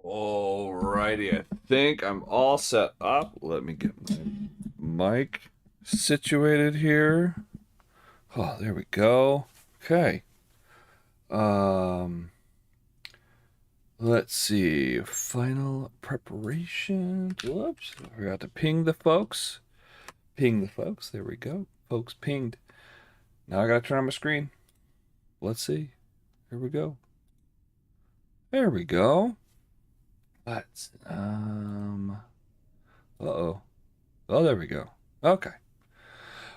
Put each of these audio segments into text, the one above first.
Alrighty, I think I'm all set up. Let me get my mic situated here. Oh, there we go. Okay. Um, let's see. Final preparation. Whoops. I forgot to ping the folks. Ping the folks. There we go. Folks pinged. Now I gotta turn on my screen. Let's see. Here we go. There we go. Let's uh-oh. Oh, there we go. Okay.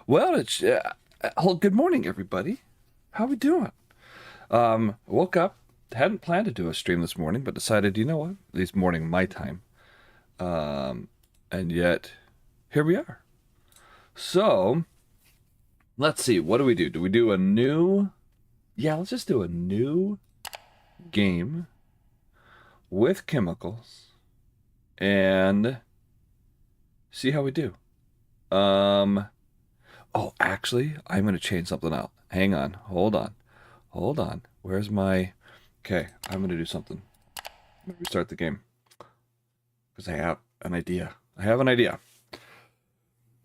Well, it's good morning, everybody. How we doing? Woke up, hadn't planned to do a stream this morning, but decided, you know what? At least morning my time. And yet, here we are. So, let's see. What do we do? Do we do a new? Yeah, let's just do a new game with chemicals and see how we do. Oh, actually, I'm going to change something out. Hang on. Hold on. Where's my... Okay, I'm going to do something. I'm going to restart the game. Because I have an idea.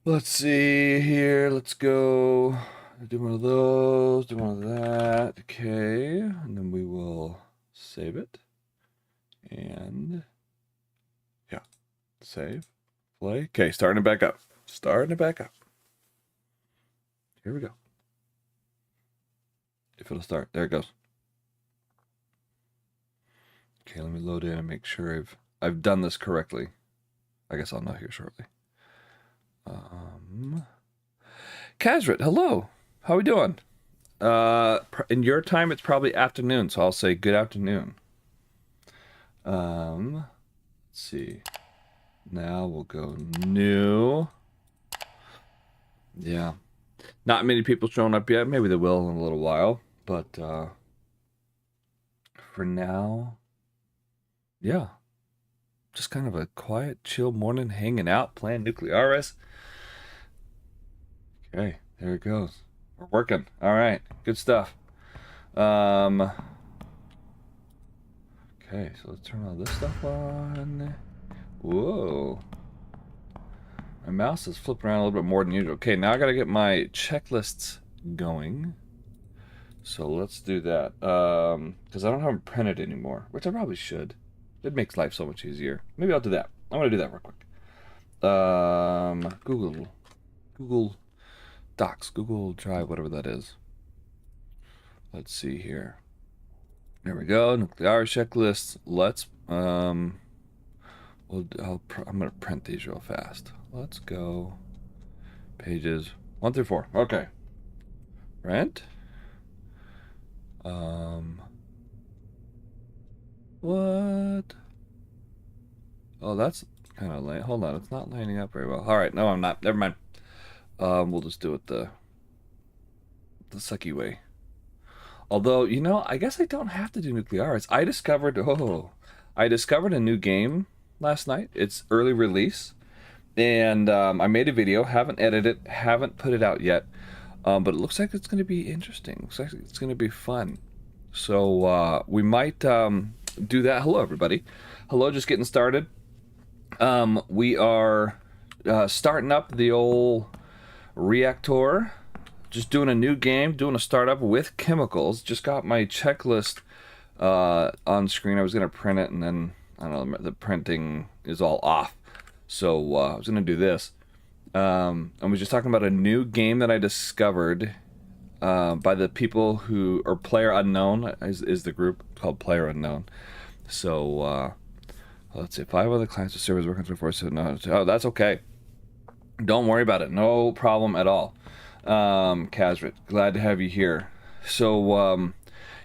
Let's see here. Let's go. Do one of those. Do one of that. Okay. And then we will save it. And... yeah. Save. Play. Okay, starting it back up. Here we go. If it'll start. There it goes. Okay, let me load in and make sure I've done this correctly. I guess I'll know here shortly. Kazrit, hello. How we doing? In your time, it's probably afternoon, so I'll say good afternoon. Let's see. Now we'll go new. Yeah. Not many people showing up yet. Maybe they will in a little while. But for now, yeah. Just kind of a quiet, chill morning, hanging out, playing Nuclearis. Okay, there it goes. We're working. All right, good stuff. Okay, so let's turn all this stuff on. Whoa. My mouse is flipping around a little bit more than usual. Okay, now I gotta get my checklists going. So let's do that. Because I don't have them printed anymore, which I probably should. It makes life so much easier. Maybe I'll do that. I'm gonna do that real quick. Google Docs, Google Drive, whatever that is. Let's see here. There we go. Nuclear checklists. Let's I'm gonna print these real fast. Let's go. Pages 1 through 4. Okay. Print. What? Oh, that's kind of late. Hold on, it's not lining up very well. All right, no, I'm not. Never mind. We'll just do it the sucky way. Although, you know, I guess I don't have to do Nuclearis. I discovered a new game last night. It's early release, and I made a video. Haven't edited it. Haven't put it out yet. But it looks like it's going to be interesting. Looks like it's going to be fun. So we might do that. Hello, everybody. Hello, just getting started. We are starting up the old reactor. Just doing a new game, doing a startup with chemicals. Just got my checklist on screen. I was going to print it, and then, I don't know, the printing is all off. So I was going to do this. I was just talking about a new game that I discovered by the people who, or Player Unknown is the group called Player Unknown. So let's see, 5 other clients or servers working before. So no, oh, that's okay. Don't worry about it. No problem at all. Kazrit, glad to have you here. So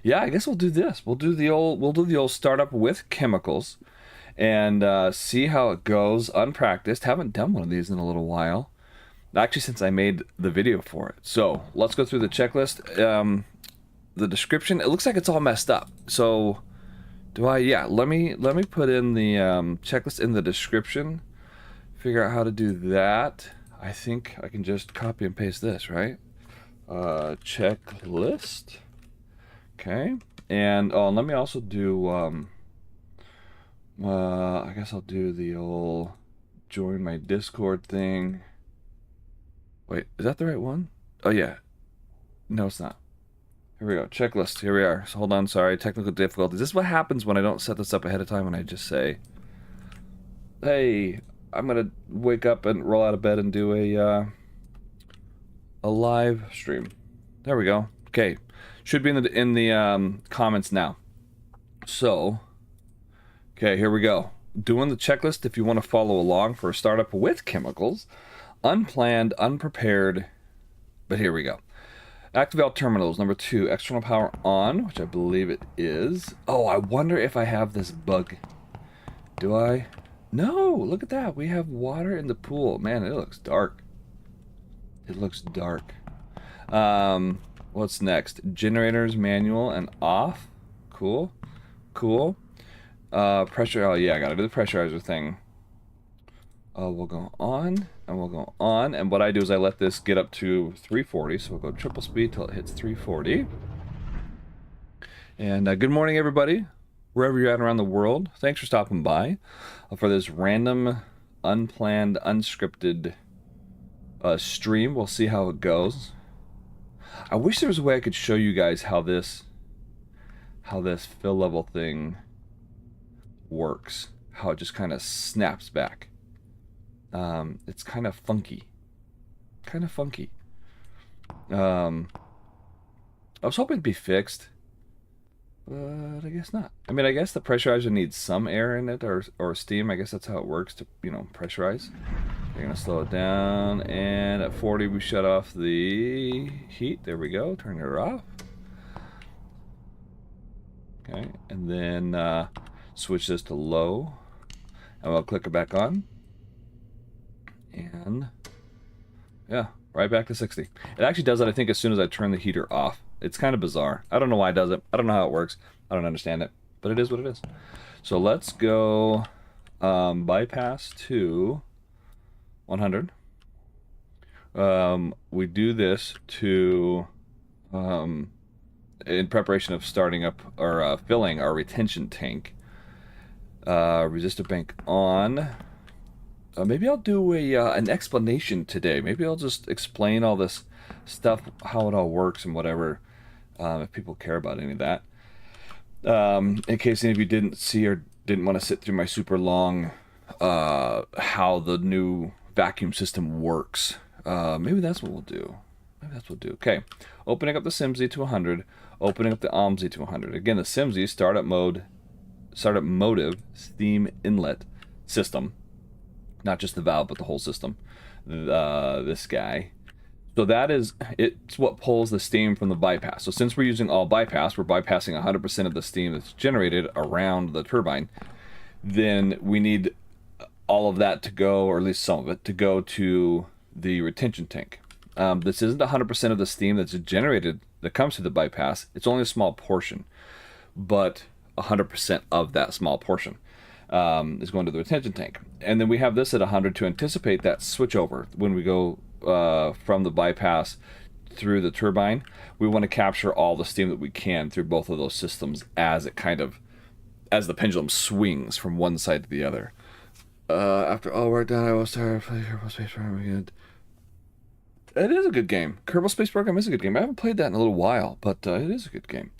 yeah, I guess we'll do this. We'll do the old startup with chemicals. And see how it goes. Unpracticed. Haven't done one of these in a little while. Actually, since I made the video for it. So let's go through the checklist. The description. It looks like it's all messed up. So do I? Yeah. Let me put in the checklist in the description. Figure out how to do that. I think I can just copy and paste this, right? Checklist. Okay. And let me also do. I guess I'll do the old join my Discord thing. Wait, is that the right one? Oh yeah. No, it's not. Here we go. Checklist. Here we are. So hold on. Sorry. Technical difficulties. This is what happens when I don't set this up ahead of time and I just say, hey, I'm going to wake up and roll out of bed and do a live stream. There we go. Okay. Should be in the comments now. So, okay, here we go. Doing the checklist if you want to follow along for a startup with chemicals. Unplanned, unprepared, but here we go. Active all terminals. Number 2, external power on, which I believe it is. Oh, I wonder if I have this bug. Do I? No, look at that. We have water in the pool. Man, it looks dark. It looks dark. What's next? Generators, manual, and off. Cool. Cool. Pressure. Oh, yeah, I gotta do the pressurizer thing. We'll go on, and we'll go on, and what I do is I let this get up to 340, so we'll go triple speed till it hits 340. And good morning, everybody, wherever you're at around the world. Thanks for stopping by for this random, unplanned, unscripted stream. We'll see how it goes. I wish there was a way I could show you guys how this fill level thing works, how it just kind of snaps back. It's kind of funky. I was hoping it'd be fixed, but I guess not. I mean, I guess the pressurizer needs some air in it, or steam. I guess that's how it works to, pressurize. We're gonna slow it down, and at 40 we shut off the heat. There we go. Turn it off. Okay, and then switch this to low, and we'll click it back on. And yeah, right back to 60. It actually does that, I think, as soon as I turn the heater off. It's kind of bizarre. I don't know why it does it. I don't know how it works. I don't understand it, but it is what it is. So let's go bypass to 100. We do this to in preparation of starting up or filling our retention tank. Resistor bank on. Maybe I'll do an explanation today. Maybe I'll just explain all this stuff, how it all works and whatever, if people care about any of that. In case any of you didn't see or didn't want to sit through my super long how the new vacuum system works. Maybe that's what we'll do. Okay, opening up the SimZ to 100, opening up the OMZ to 100. Again, the SimZ startup motive steam inlet system. Not just the valve, but the whole system. This guy. So it's what pulls the steam from the bypass. So since we're using all bypass, we're bypassing 100% of the steam that's generated around the turbine. Then we need all of that to go, or at least some of it, to go to the retention tank. This isn't 100% of the steam that's generated that comes through the bypass. It's only a small portion, but 100% of that small portion is going to the retention tank. And then we have this at 100 to anticipate that switchover. When we go from the bypass through the turbine, we want to capture all the steam that we can through both of those systems as the pendulum swings from one side to the other. After all work done, I will start playing Kerbal Space Program again. It is a good game. Kerbal Space Program is a good game. I haven't played that in a little while, but it is a good game.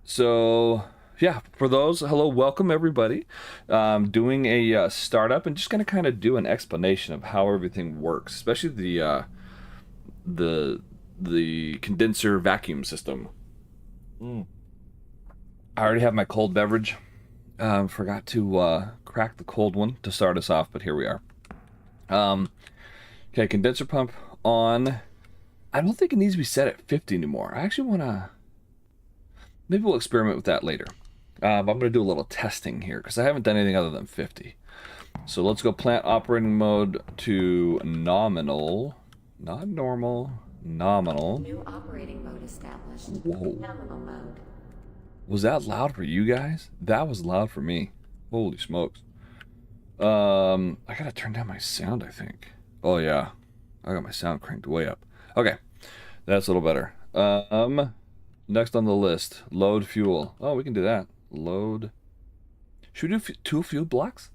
So yeah, for those, hello, welcome everybody. Doing a startup and just going to kind of do an explanation of how everything works, especially the condenser vacuum system. I already have my cold beverage. Forgot to crack the cold one to start us off, but here we are. Okay, condenser pump on. I don't think it needs to be set at 50 anymore. I actually want to. Maybe we'll experiment with that later. I'm going to do a little testing here because I haven't done anything other than 50. So let's go plant operating mode to nominal. Not normal. Nominal. New operating mode established. Whoa. Nominal mode. Was that loud for you guys? That was loud for me. Holy smokes. I gotta turn down my sound, I think. Oh yeah. I got my sound cranked way up. Okay. That's a little better. Next on the list, load fuel. Oh, we can do that. Load Should we do 2 fuel blocks?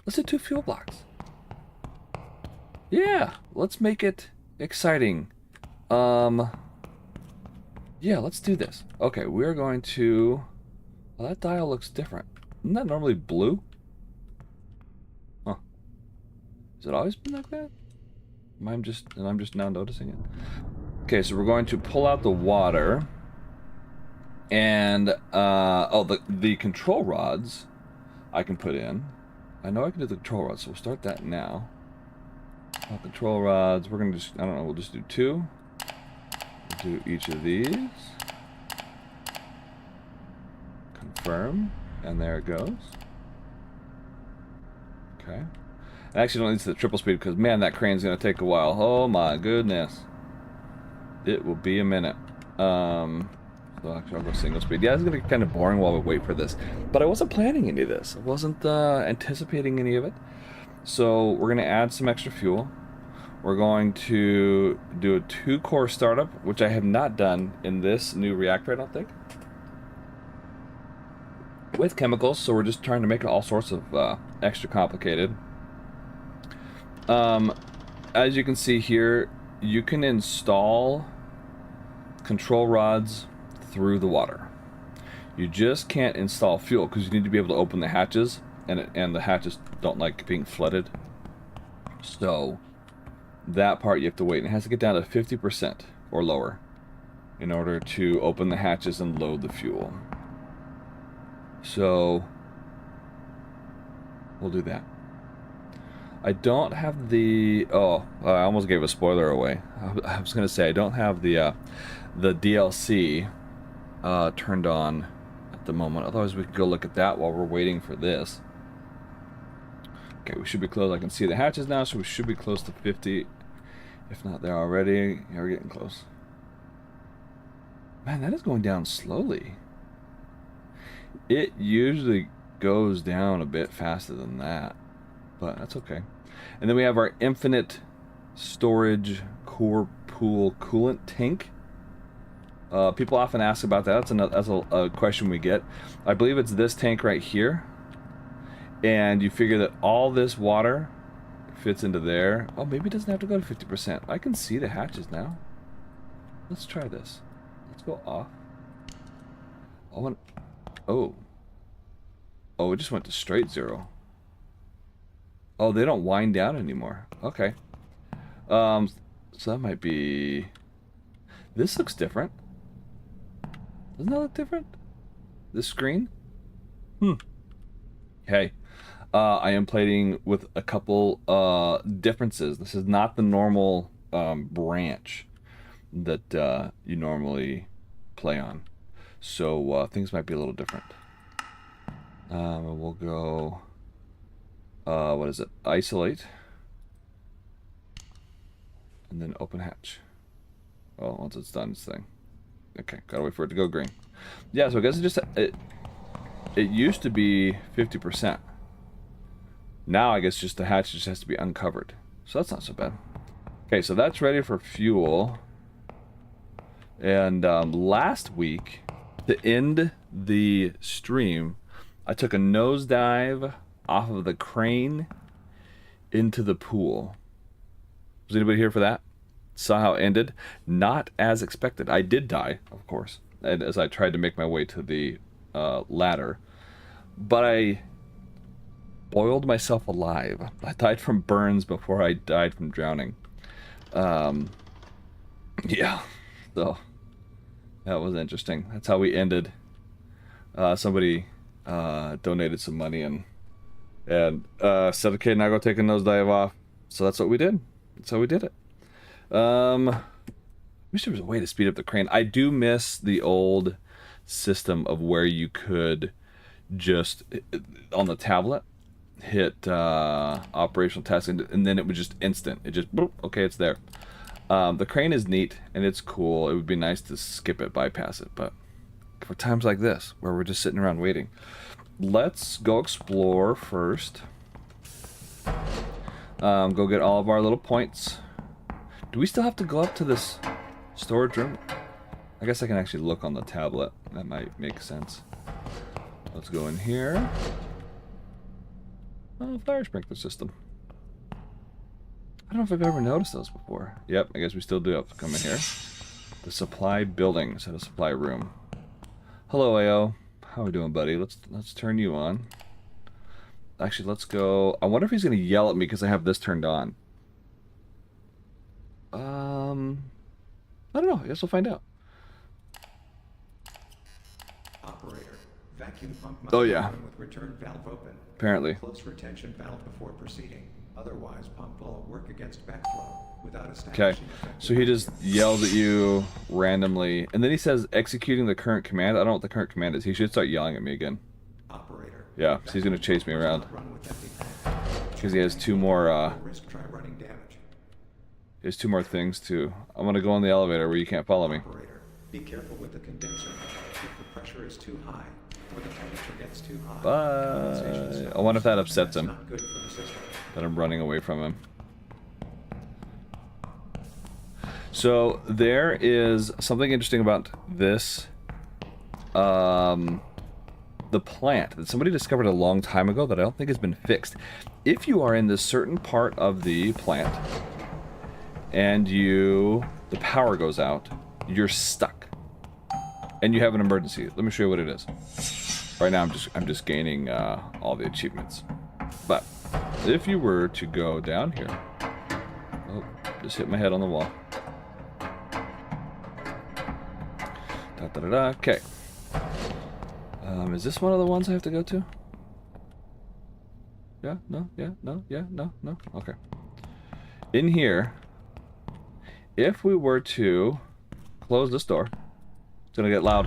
Let's do 2 fuel blocks. Yeah, let's make it exciting. Yeah, let's do this. Okay, we're going to... Well, that dial looks different. Isn't that normally blue? Huh. Has it always been like that? I'm just now noticing it. Okay, so we're going to pull out the water. And, oh, the control rods I can put in. I know I can do the control rods, so we'll start that now. Control rods, we're gonna just, I don't know, we'll just do 2. We'll do each of these. Confirm, and there it goes. Okay. I actually don't need to the triple speed because, man, that crane's gonna take a while. Oh my goodness. It will be a minute. So actually I'll go single speed. Yeah, it's gonna be kind of boring while we wait for this. But I wasn't planning any of this. I wasn't anticipating any of it. So we're gonna add some extra fuel. We're going to do a 2-core startup, which I have not done in this new reactor, I don't think. With chemicals, so we're just trying to make it all sorts of extra complicated. As you can see here, you can install control rods through the water. You just can't install fuel because you need to be able to open the hatches, and the hatches don't like being flooded. So that part you have to wait, and it has to get down to 50% or lower in order to open the hatches and load the fuel. So we'll do that. I don't have the... Oh, I almost gave a spoiler away. I was going to say I don't have the DLC turned on at the moment. Otherwise, we could go look at that while we're waiting for this. Okay, we should be close. I can see the hatches now, so we should be close to 50. If not there already. Yeah, we're getting close. Man, that is going down slowly. It usually goes down a bit faster than that, but that's okay. And then we have our infinite storage core pool coolant tank. People often ask about that. That's a question we get. I believe it's this tank right here. And you figure that all this water fits into there. Oh, maybe it doesn't have to go to 50%. I can see the hatches now. Let's try this. Let's go off. Oh. Oh, it just went to straight 0. Oh, they don't wind down anymore. Okay. So that might be... This looks different. Doesn't that look different? This screen? Hey. I am playing with a couple differences. This is not the normal branch that you normally play on. So things might be a little different. We'll go... what is it? Isolate. And then open hatch. Well, once it's done, it's thing. Okay, gotta wait for it to go green. Yeah, so I guess it used to be 50%. Now I guess just the hatch just has to be uncovered. So that's not so bad. Okay, so that's ready for fuel. And last week, to end the stream, I took a nosedive off of the crane into the pool. Was anybody here for that? Saw how it ended? Not as expected. I did die, of course, as I tried to make my way to the ladder. But I boiled myself alive. I died from burns before I died from drowning. Yeah, so that was interesting. That's how we ended. Somebody donated some money and said, okay, now go take a nosedive off. So that's what we did. That's how we did it. Wish there was a way to speed up the crane. I do miss the old system of where you could just, on the tablet, hit operational task, and then it would just instant. It just, boop, okay, it's there. The crane is neat, and it's cool. It would be nice to skip it, bypass it, but for times like this, where we're just sitting around waiting, let's go explore first. Go get all of our little points. Do we still have to go up to this storage room? I guess I can actually look on the tablet. That might make sense. Let's go in here. Oh, fire sprinkler system. I don't know if I've ever noticed those before. Yep, I guess we still do have to come in here. The supply building instead of supply room. Hello, AO. How are we doing, buddy? Let's turn you on. Actually, let's go. I wonder if he's gonna yell at me because I have this turned on. I don't know. I guess we'll find out. Operator, vacuum pump must Oh, yeah. open with return valve open. Apparently. Close retention valve before proceeding. Otherwise, pump will work against backflow without Okay, establishing effective so he just pressure. yells at you randomly, and then he says executing the current command. I don't know what the current command is. He should start yelling at me again. Operator. Yeah, so he's gonna chase me around. Run with empty tank. Because he has two more, Risk try running damage. he has two more things to... I'm gonna go on the elevator where you can't follow me. Operator, be careful with the condenser. If the pressure is too high, or the temperature gets too high, condensation Bye. starts, I wonder if that upsets and him, that's not good for the system. that I'm running away from him. So, there is something interesting about this, the plant that somebody discovered a long time ago that I don't think has been fixed. If you are in this certain part of the plant, and the power goes out, you're stuck. And you have an emergency. Let me show you what it is. Right now I'm just gaining all the achievements. But if you were to go down here, oh, just hit my head on the wall. Da da da da. Okay. Is this one of the ones I have to go to? Yeah, no, yeah, no, yeah, no, no. Okay. In here, if we were to close this door, it's gonna get loud.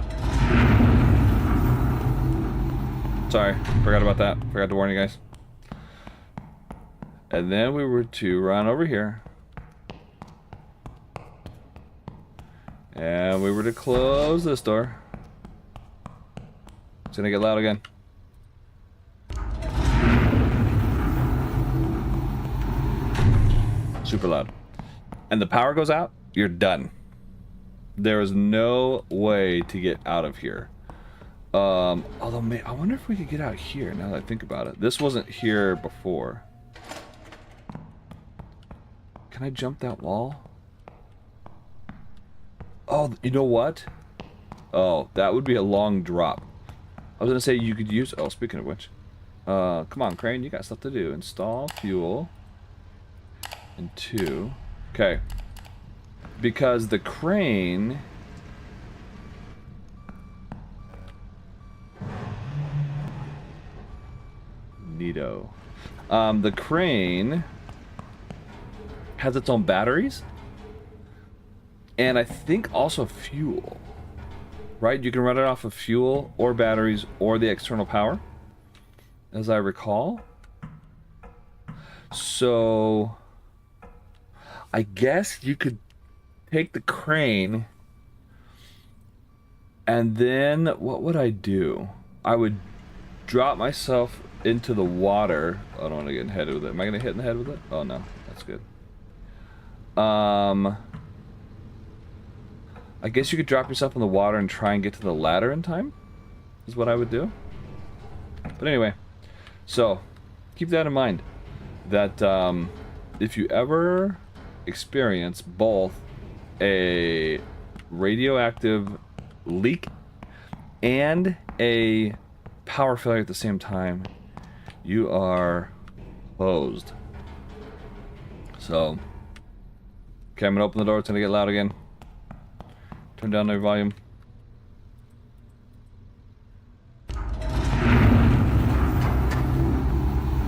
Sorry, forgot about that. Forgot to warn you guys. And then we were to run over here. And we were to close this door. It's gonna get loud again. Super loud. And the power goes out, you're done. There is no way to get out of here. Although, I wonder if we could get out here now that I think about it. This wasn't here before. Can I jump that wall? Oh, you know what? Oh, that would be a long drop. I was gonna say you could use... Oh, speaking of which. Come on, Crane, you got stuff to do. Install fuel. And 2. Okay. Because the crane... Neato. The crane has its own batteries. And I think also fuel. Right? You can run it off of fuel or batteries or the external power, as I recall. So I guess you could take the crane and then what would I do? I would drop myself into the water. I don't want to get in the head with it. Am I going to hit in the head with it? Oh no, that's good. I guess you could drop yourself in the water and try and get to the ladder in time, is what I would do. But anyway, so keep that in mind, that if you ever experience both a radioactive leak and a power failure at the same time, you are hosed. So, okay, I'm gonna open the door, it's gonna get loud again. Turn down their volume.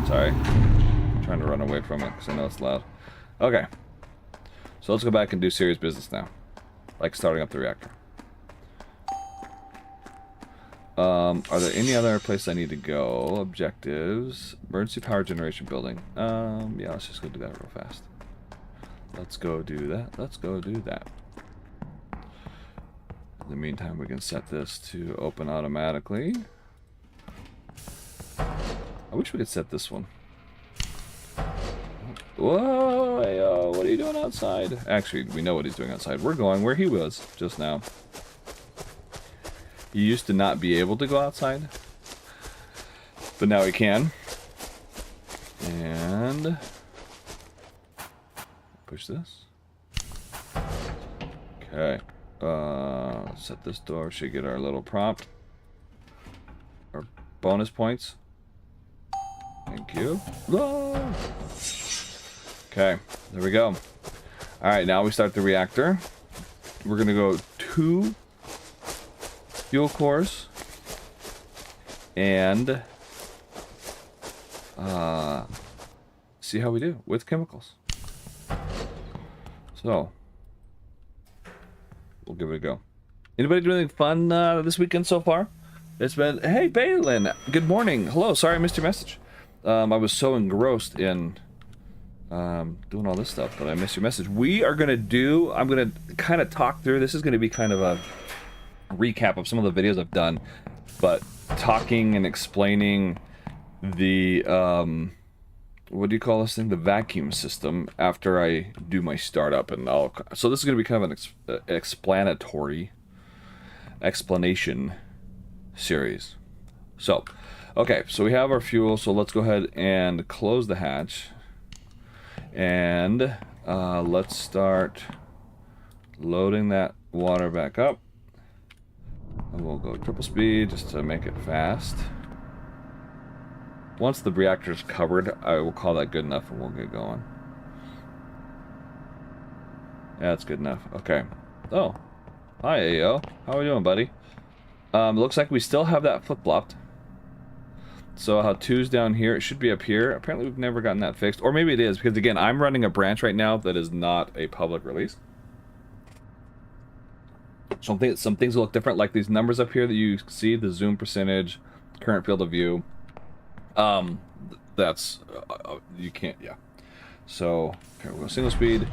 Sorry. I'm trying to run away from it because I know it's loud. Okay. So let's go back and do serious business now. Like starting up the reactor. Are there any other places I need to go? Objectives. Emergency power generation building. Yeah, let's just go do that real fast. Let's go do that. Let's go do that. In the meantime, we can set this to open automatically. I wish we could set this one. Whoa, yo, what are you doing outside? Actually, we know what he's doing outside. We're going where he was just now. He used to not be able to go outside. but now we can. And push this. Okay. Set this door. Should get our little prompt. Our bonus points. Thank you. Whoa! Okay, there we go. Alright, now we start the reactor. We're going to go 2 fuel cores. And see how we do with chemicals. So, we'll give it a go. Anybody do anything fun this weekend so far? It's been, hey, Balin, good morning. Hello, sorry I missed your message. I was so engrossed in doing all this stuff that I missed your message. We are going to do, I'm going to kind of talk through, this is going to be kind of a recap of some of the videos I've done, but talking and explaining the, what do you call this thing? The vacuum system after I do my startup. And so this is going to be kind of an explanation series. So, okay, so we have our fuel, so let's go ahead and close the hatch. And let's start loading that water back up. And we'll go triple speed just to make it fast. Once the reactor is covered, I will call that good enough and we'll get going. Yeah, that's good enough. Okay. Oh. Hi, AO. How are we doing, buddy? Looks like we still have that flip-flopped. So how 2's down here, it should be up here. Apparently we've never gotten that fixed. Or maybe it is, because again, I'm running a branch right now that is not a public release. Some things will look different, like these numbers up here that you see, the zoom percentage, current field of view. That's, you can't, yeah. So, here we'll go single speed,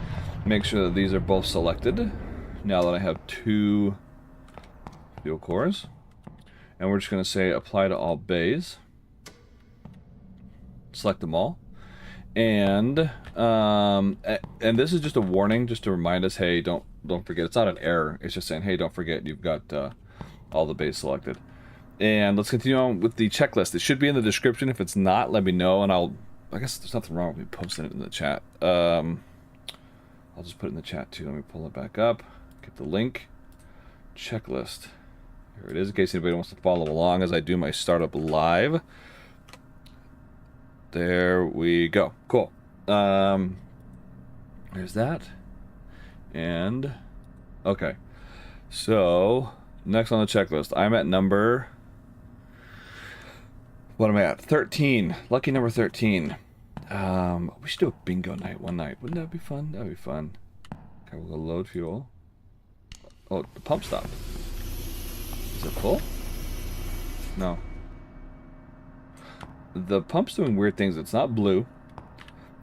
make sure that these are both selected. Now that I have 2 fuel cores. And we're just going to say apply to all bays. Select them all. And this is just a warning, just to remind us, hey, don't forget, it's not an error, it's just saying, hey, don't forget you've got all the bays selected. And let's continue on with the checklist. It should be in the description. If it's not, let me know, and I guess there's nothing wrong with me posting it in the chat. I'll just put it in the chat too. Let me pull it back up, get the link. Checklist. Here it is, in case anybody wants to follow along as I do my startup live. There we go. Cool. There's that. And okay. So next on the checklist, I'm at number, what am I at? 13. Lucky number 13. We should do a bingo night one night. Wouldn't that be fun? That'd be fun. Okay, we'll go load fuel. Oh, the pump stopped. Is it full? No. The pump's doing weird things. It's not blue.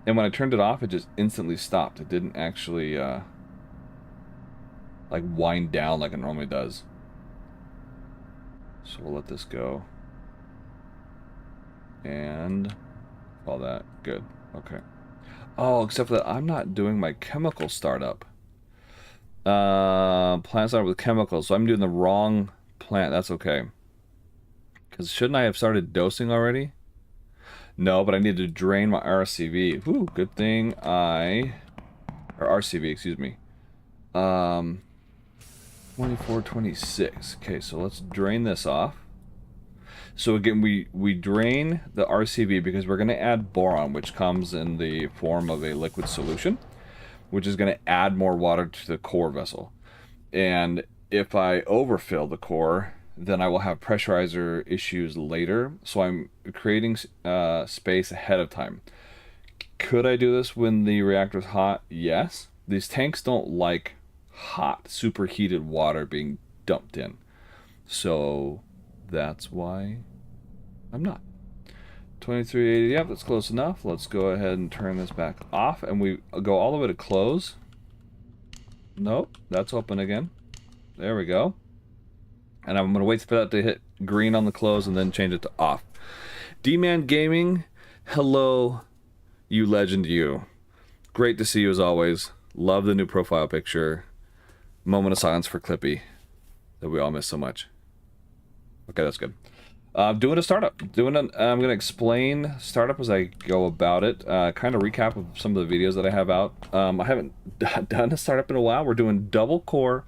And when I turned it off, it just instantly stopped. It didn't actually, like, wind down like it normally does. So we'll let this go. And all that. Good. Okay. Oh, except that I'm not doing my chemical startup. Plant startup with chemicals. So I'm doing the wrong plant. That's okay. Because shouldn't I have started dosing already? No, but I need to drain my RCV. Whew, good thing or RCV, excuse me. 2426. Okay, so let's drain this off. So again, we drain the RCV because we're going to add boron, which comes in the form of a liquid solution, which is going to add more water to the core vessel. And if I overfill the core, then I will have pressurizer issues later. So I'm creating space ahead of time. Could I do this when the reactor's hot? Yes. These tanks don't like hot, superheated water being dumped in. So that's why I'm not. 2380, yep, that's close enough. Let's go ahead and turn this back off. And we go all the way to close. Nope, that's open again. There we go. And I'm going to wait for that to hit green on the close and then change it to off. D-Man Gaming, hello, you legend you. Great to see you as always. Love the new profile picture. Moment of silence for Clippy that we all miss so much. Okay, that's good. Doing a startup. I'm going to explain startup as I go about it. Kind of recap of some of the videos that I have out. I haven't done a startup in a while. We're doing double core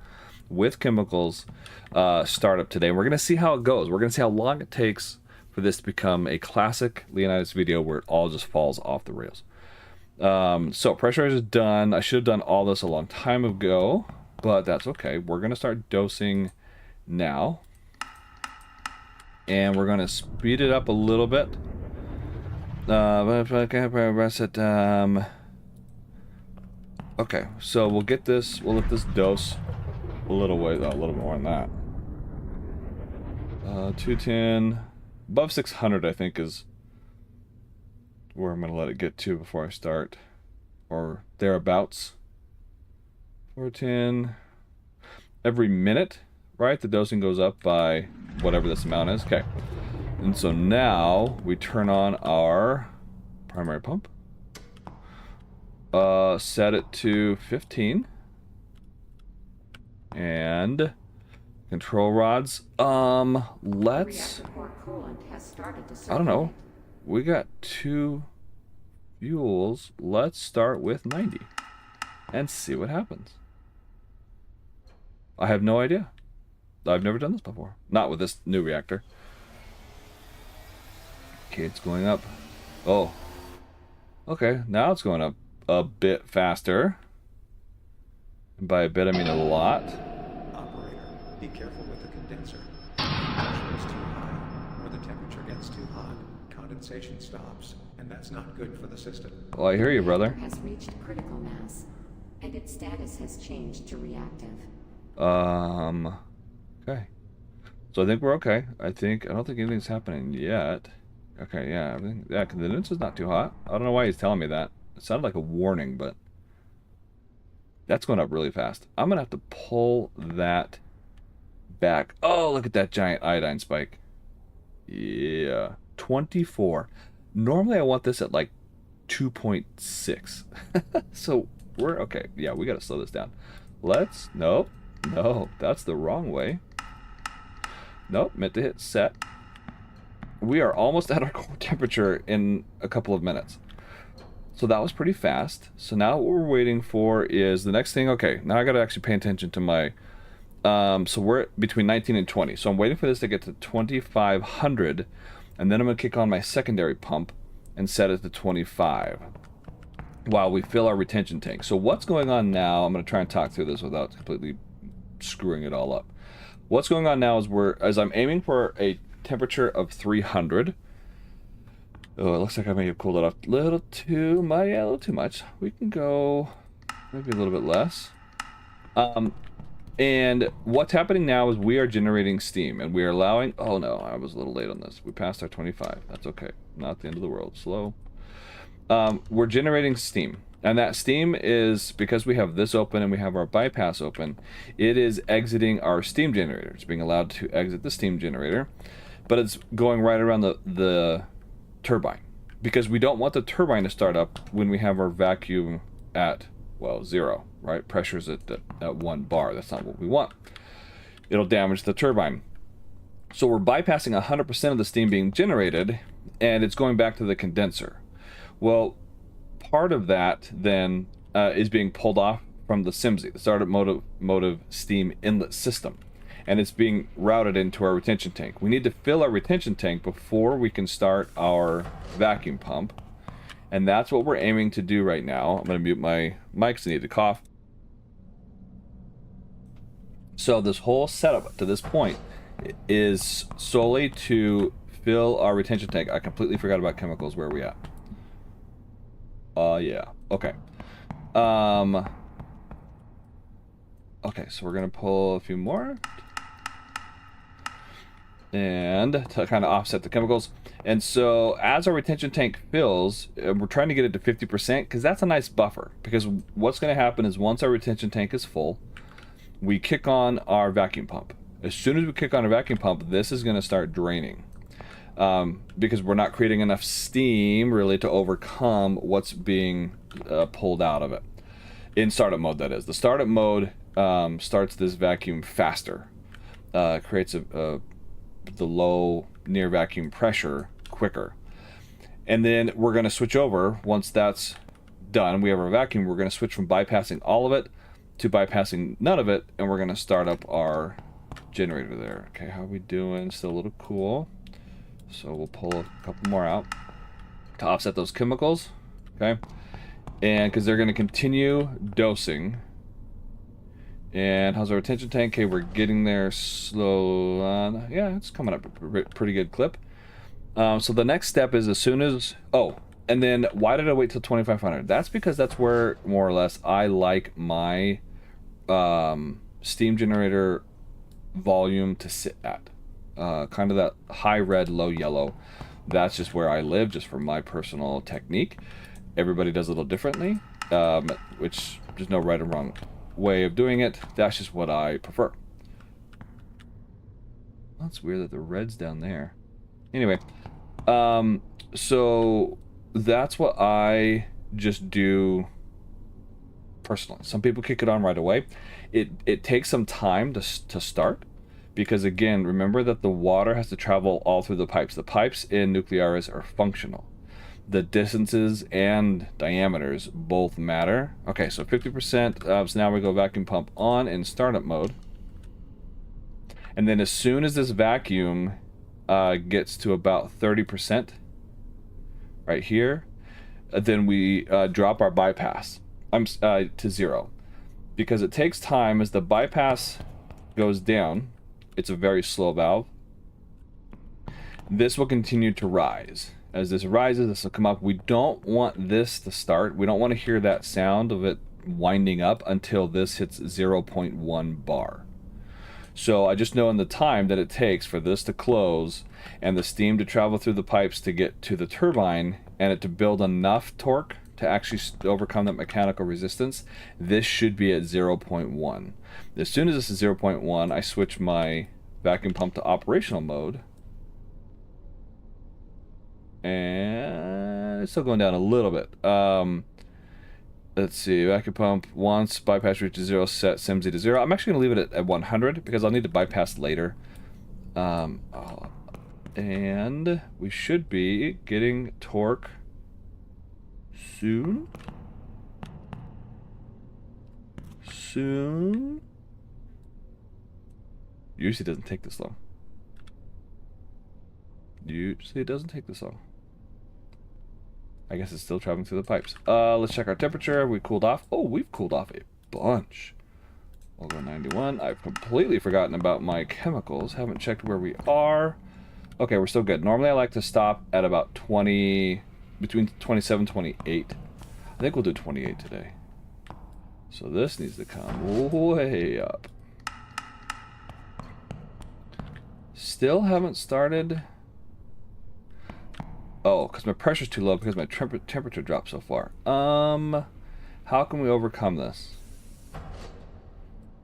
with chemicals startup today. We're going to see how it goes. We're going to see how long it takes for this to become a classic Leonidas video where it all just falls off the rails. So pressurize is done. I should have done all this a long time ago, but that's okay. We're going to start dosing now. And we're going to speed it up a little bit. Okay, so we'll get this, we'll let this dose a little way, a little more than that. 210, above 600 I think is where I'm going to let it get to before I start. Or thereabouts. 410, every minute, right? The dosing goes up by whatever this amount is. Okay. And so now we turn on our primary pump. Set it to 15. And control rods. Let's... I don't know. We got 2 fuels. Let's start with 90. And see what happens. I have no idea. I've never done this before. Not with this new reactor. Okay, it's going up. Oh. Okay, now it's going up a bit faster. And by a bit, I mean a lot. Operator, be careful with the condenser. If the pressure is too high, or the temperature gets too hot, condensation stops, and that's not good for the system. Well, I hear you, brother. Has reached critical mass, and its status has changed to reactive. Okay. So I think we're okay. I don't think anything's happening yet. Okay, yeah, everything. Yeah, condenser's not too hot. I don't know why he's telling me that. It sounded like a warning, but that's going up really fast. I'm gonna have to pull that back. Oh, look at that giant iodine spike. Yeah, 24. Normally I want this at like 2.6. So we're okay. Yeah, we gotta slow this down. Nope. No, that's the wrong way. Nope, meant to hit set. We are almost at our core temperature in a couple of minutes. So that was pretty fast. So now what we're waiting for is the next thing. Okay, now I gotta actually pay attention to my... so we're between 19 and 20. So I'm waiting for this to get to 2,500. And then I'm gonna kick on my secondary pump and set it to 25. While we fill our retention tank. So what's going on now, I'm gonna try and talk through this without completely screwing it all up. What's going on now is as I'm aiming for a temperature of 300. Oh, it looks like I may have cooled it off a little too much. We can go maybe a little bit less. And what's happening now is we are generating steam, and we are allowing... Oh no, I was a little late on this. We passed our 25. That's okay. Not the end of the world. Slow. We're generating steam. And that steam is, because we have this open and we have our bypass open, it is exiting our steam generator. It's being allowed to exit the steam generator, but it's going right around the turbine, because we don't want the turbine to start up when we have our vacuum at, well, 0, right? Pressure's at 1 bar. That's not what we want. It'll damage the turbine. So we're bypassing 100% of the steam being generated, and it's going back to the condenser. Well, part of that then is being pulled off from the SIMSI, the startup motive steam inlet system, and it's being routed into our retention tank. We need to fill our retention tank before we can start our vacuum pump, and that's what we're aiming to do right now. I'm going to mute my mic because I need to cough. So this whole setup to this point is solely to fill our retention tank. I completely forgot about chemicals. Where are we at? Yeah. Okay. Okay, so we're gonna pull a few more. And to kind of offset the chemicals. And so as our retention tank fills, we're trying to get it to 50% because that's a nice buffer. Because what's gonna happen is once our retention tank is full, we kick on our vacuum pump. As soon as we kick on a vacuum pump, this is gonna start draining. Because we're not creating enough steam really to overcome what's being pulled out of it. In startup mode, that is. The startup mode starts this vacuum faster. Creates the low near vacuum pressure quicker. And then we're going to switch over. Once that's done, we have our vacuum, we're going to switch from bypassing all of it to bypassing none of it, and we're going to start up our generator there. Okay, how are we doing? Still a little cool. So we'll pull a couple more out to offset those chemicals. Okay, and because they're going to continue dosing. And how's our retention tank? Okay, we're getting there slow. Yeah, it's coming up a pretty good clip. So the next step is as soon as... Oh, and then why did I wait till 2500? That's because that's where, more or less, I like my steam generator volume to sit at. Kind of that high red, low yellow. That's just where I live, just for my personal technique. Everybody does a little differently, which there's no right or wrong way of doing it. That's just what I prefer. That's weird that the red's down there. Anyway, so that's what I just do personally. Some people kick it on right away. It takes some time to start, because again, remember that the water has to travel all through the pipes. The pipes in Nuclearis are functional. The distances and diameters both matter. Okay, so 50%. So now we go vacuum pump on in startup mode. And then as soon as this vacuum gets to about 30% right here, then we drop our bypass to 0. Because it takes time as the bypass goes down. It's a very slow valve. This will continue to rise. As this rises, this will come up. We don't want this to start. We don't want to hear that sound of it winding up until this hits 0.1 bar. So I just know in the time that it takes for this to close and the steam to travel through the pipes to get to the turbine and it to build enough torque to actually overcome that mechanical resistance, this should be at 0.1. As soon as this is 0.1, I switch my vacuum pump to operational mode. And it's still going down a little bit. Let's see, vacuum pump, once bypass reaches 0, set SimZ to 0. I'm actually going to leave it at 100 because I'll need to bypass later. And we should be getting torque soon. Usually it doesn't take this long. Usually it doesn't take this long. I guess it's still traveling through the pipes. Let's check our temperature. We cooled off. Oh, we've cooled off a bunch. We'll go 91. I've completely forgotten about my chemicals. Haven't checked where we are. Okay, we're still good. Normally I like to stop at about 20, between 27 and 28. I think we'll do 28 today. So this needs to come way up. Still haven't started... Oh, because my pressure's too low because my temperature dropped so far. How can we overcome this?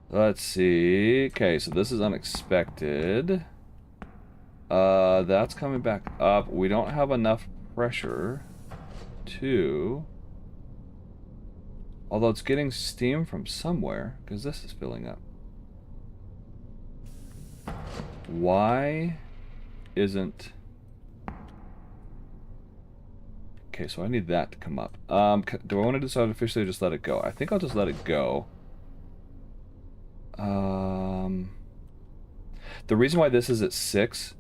Let's see. Okay, so this is unexpected. That's coming back up. We don't have enough pressure to... Although it's getting steam from somewhere, because this is filling up. Why isn't... Okay, so I need that to come up. Do I want to decide officially or just let it go? I think I'll just let it go. The reason why this is at 6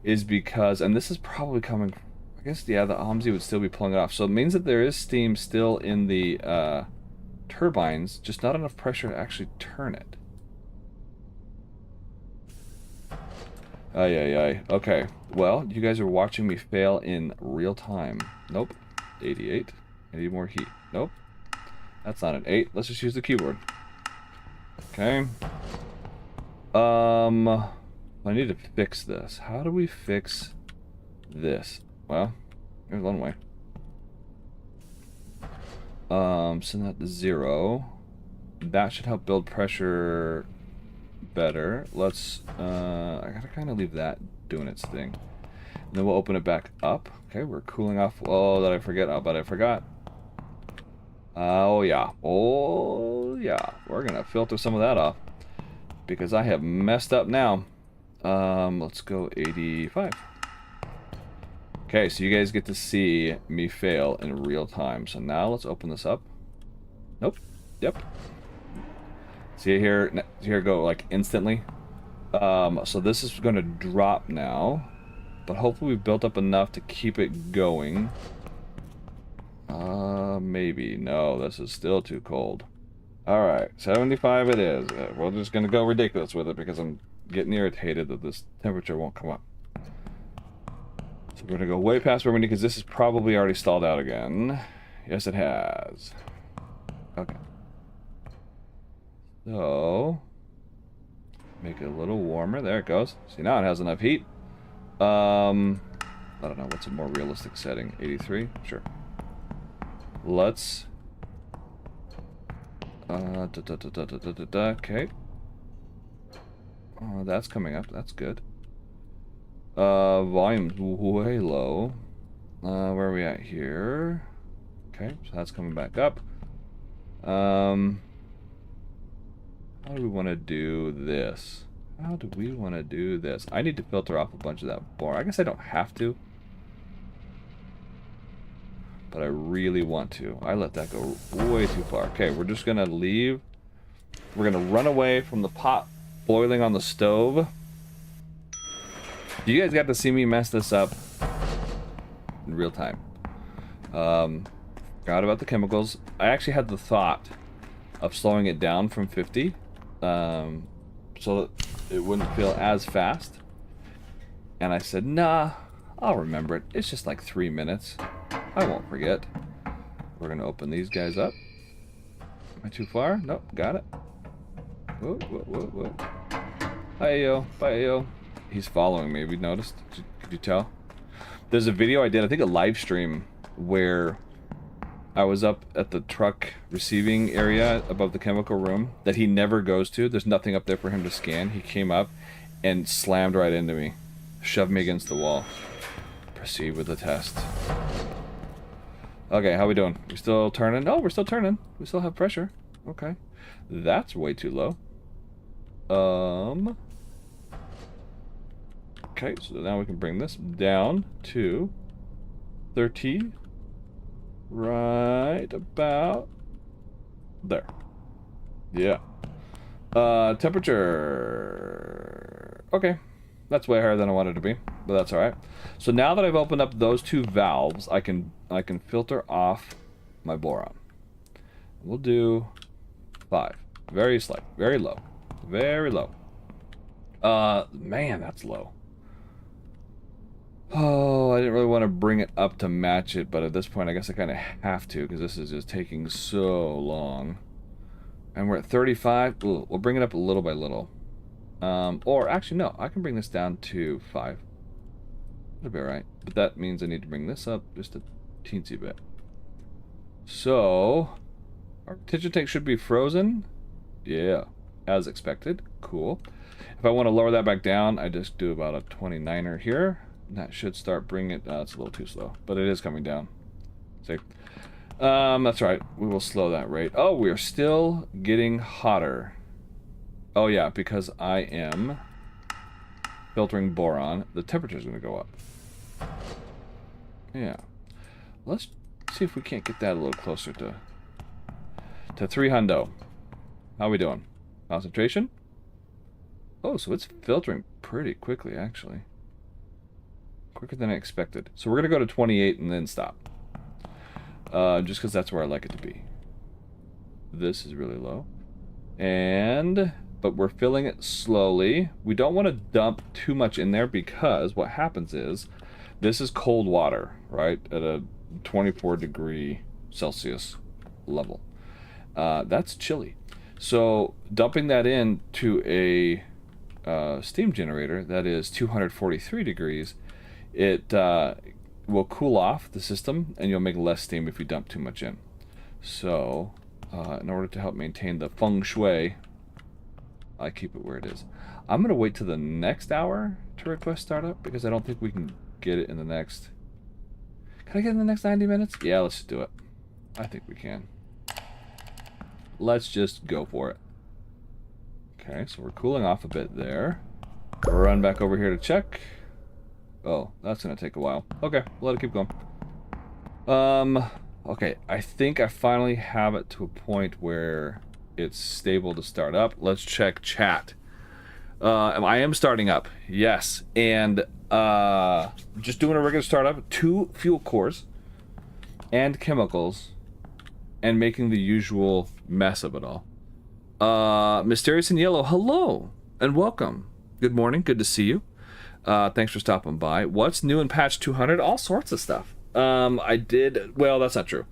is because, and this is probably coming, I guess, yeah, the OMSI would still be pulling it off. So it means that there is steam still in the turbines, just not enough pressure to actually turn it. Okay, well, you guys are watching me fail in real time. Nope. 88. I need more heat. Nope. That's not an 8. Let's just use the keyboard. Okay. I need to fix this. How do we fix this? Well, there's one way. Send that to 0. That should help build pressure better. Let's, I gotta kind of leave that doing its thing. And then we'll open it back up. Okay, we're cooling off. Oh, did I forget? Oh, but I forgot. Oh, yeah. Oh, yeah. We're gonna filter some of that off. Because I have messed up now. Let's go 85. Okay, so you guys get to see me fail in real time. So now let's open this up. Nope. Yep. See here, go like instantly. So this is going to drop now, but hopefully we've built up enough to keep it going. Maybe. No, this is still too cold. Alright, 75 it is. We're just going to go ridiculous with it because I'm getting irritated that this temperature won't come up. So we're going to go way past where we need, because this is probably already stalled out again. Yes, it has. Okay. So, make it a little warmer. There it goes. See, now it has enough heat. I don't know, what's a more realistic setting? 83? Sure. Let's... okay. Oh, that's coming up. That's good. Volume's way low. Where are we at here? Okay, so that's coming back up. How do we want to do this? How do we want to do this? I need to filter off a bunch of that boron. I guess I don't have to, but I really want to. I let that go way too far. Okay, we're just gonna leave. We're gonna run away from the pot boiling on the stove. You guys got to see me mess this up in real time. Forgot about the chemicals. I actually had the thought of slowing it down from 50, so that it wouldn't feel as fast. And I said, nah, I'll remember it. It's just like 3 minutes. I won't forget. We're gonna open these guys up. Am I too far? Nope, got it. Whoa, whoa, whoa, whoa. Hi-yo, bye-yo. He's following me. Have you noticed? Could you tell? There's a video I did, I think a live stream, where I was up at the truck receiving area above the chemical room that he never goes to. There's nothing up there for him to scan. He came up and slammed right into me. Shoved me against the wall. Proceed with the test. Okay, how we doing? We still turning? No, we're still turning. We still have pressure. Okay. That's way too low. Okay, so now we can bring this down to 30. Right about there. Yeah. Temperature. Okay. That's way higher than I wanted it to be, but that's alright. So now that I've opened up those two valves, I can filter off my boron. We'll do 5. Very slight. Very low. Very low. Man, that's low. Oh, I didn't really want to bring it up to match it, but at this point I guess I kind of have to, because this is just taking so long. And we're at 35. Ooh, we'll bring it up little by little. Or actually, no, I can bring this down to 5. That'll be alright. But that means I need to bring this up just a teensy bit. So, our retention tank should be frozen. Yeah, as expected. Cool. If I want to lower that back down, I just do about a 29er here. That should start bringing it. It's a little too slow, but it is coming down. See? That's right. We will slow that rate. Oh, we are still getting hotter. Oh yeah, because I am filtering boron, the temperature is going to go up. Yeah. Let's see if we can't get that a little closer to 300. How we doing? Concentration? Oh, so it's filtering pretty quickly, actually. Quicker than I expected. So we're going to go to 28 and then stop. Just because that's where I like it to be. This is really low. But we're filling it slowly. We don't want to dump too much in there, because what happens is, this is cold water, right? At a 24°C level. That's chilly. So dumping that in to a steam generator that is 243 degrees, it will cool off the system, and you'll make less steam if you dump too much in. So, in order to help maintain the feng shui, I keep it where it is. I'm going to wait till the next hour to request startup, because I don't think we can get it in the next... Can I get it in the next 90 minutes? Yeah, let's just do it. I think we can. Let's just go for it. Okay, so we're cooling off a bit there. Run back over here to check. Oh, that's gonna take a while. Okay, let it keep going. Okay, I think I finally have it to a point where it's stable to start up. Let's check chat. I am starting up, yes, and just doing a regular startup, 2 fuel cores and chemicals, and making the usual mess of it all. Mysterious in Yellow, hello and welcome. Good morning, good to see you. Thanks for stopping by. What's new in patch 200? All sorts of stuff. Well, that's not true.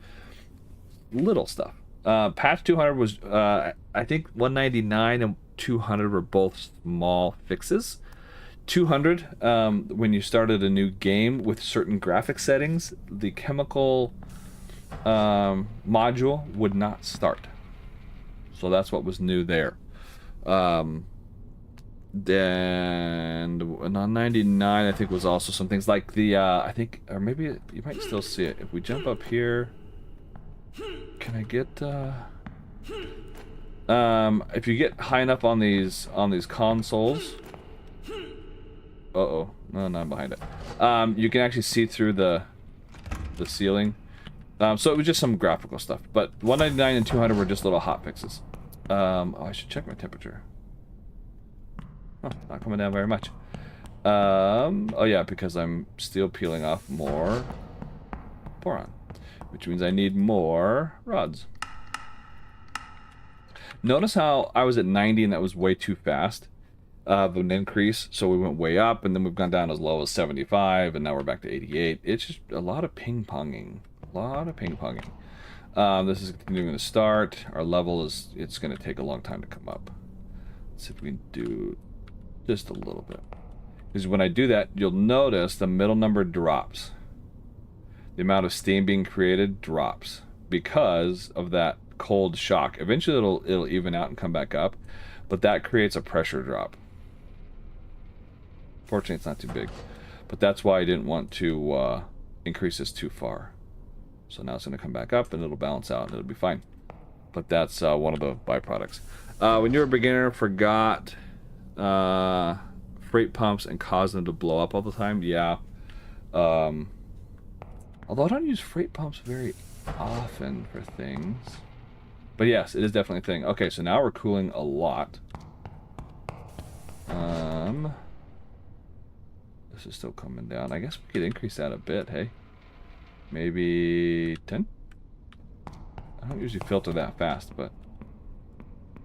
Little stuff. Patch 200 was, I think 199 and 200 were both small fixes. 200, when you started a new game with certain graphic settings, the chemical module would not start. So that's what was new there. Then on 99, I think was also some things like the I think, or maybe you might still see it if we jump up here. Can I get if you get high enough on these consoles, no, not behind it, you can actually see through the ceiling. So it was just some graphical stuff, but 199 and 200 were just little hot fixes. Oh, I should check my temperature. Oh, not coming down very much. Oh yeah, because I'm still peeling off more boron, which means I need more rods. Notice how I was at 90 and that was way too fast of an increase, so we went way up and then we've gone down as low as 75 and now we're back to 88. It's just a lot of ping-ponging. This is continuing to start. Our level is, it's going to take a long time to come up. Let's see if we can do just a little bit. Because when I do that, you'll notice the middle number drops. The amount of steam being created drops because of that cold shock. Eventually it'll even out and come back up, but that creates a pressure drop. Fortunately, it's not too big, but that's why I didn't want to increase this too far. So now it's going to come back up and it'll balance out and it'll be fine. But that's one of the byproducts. When you're a beginner, forgot freight pumps and caused them to blow up all the time. Yeah. Although I don't use freight pumps very often for things. But yes, it is definitely a thing. Okay, so now we're cooling a lot. This is still coming down. I guess we could increase that a bit, hey? Maybe 10? I don't usually filter that fast, but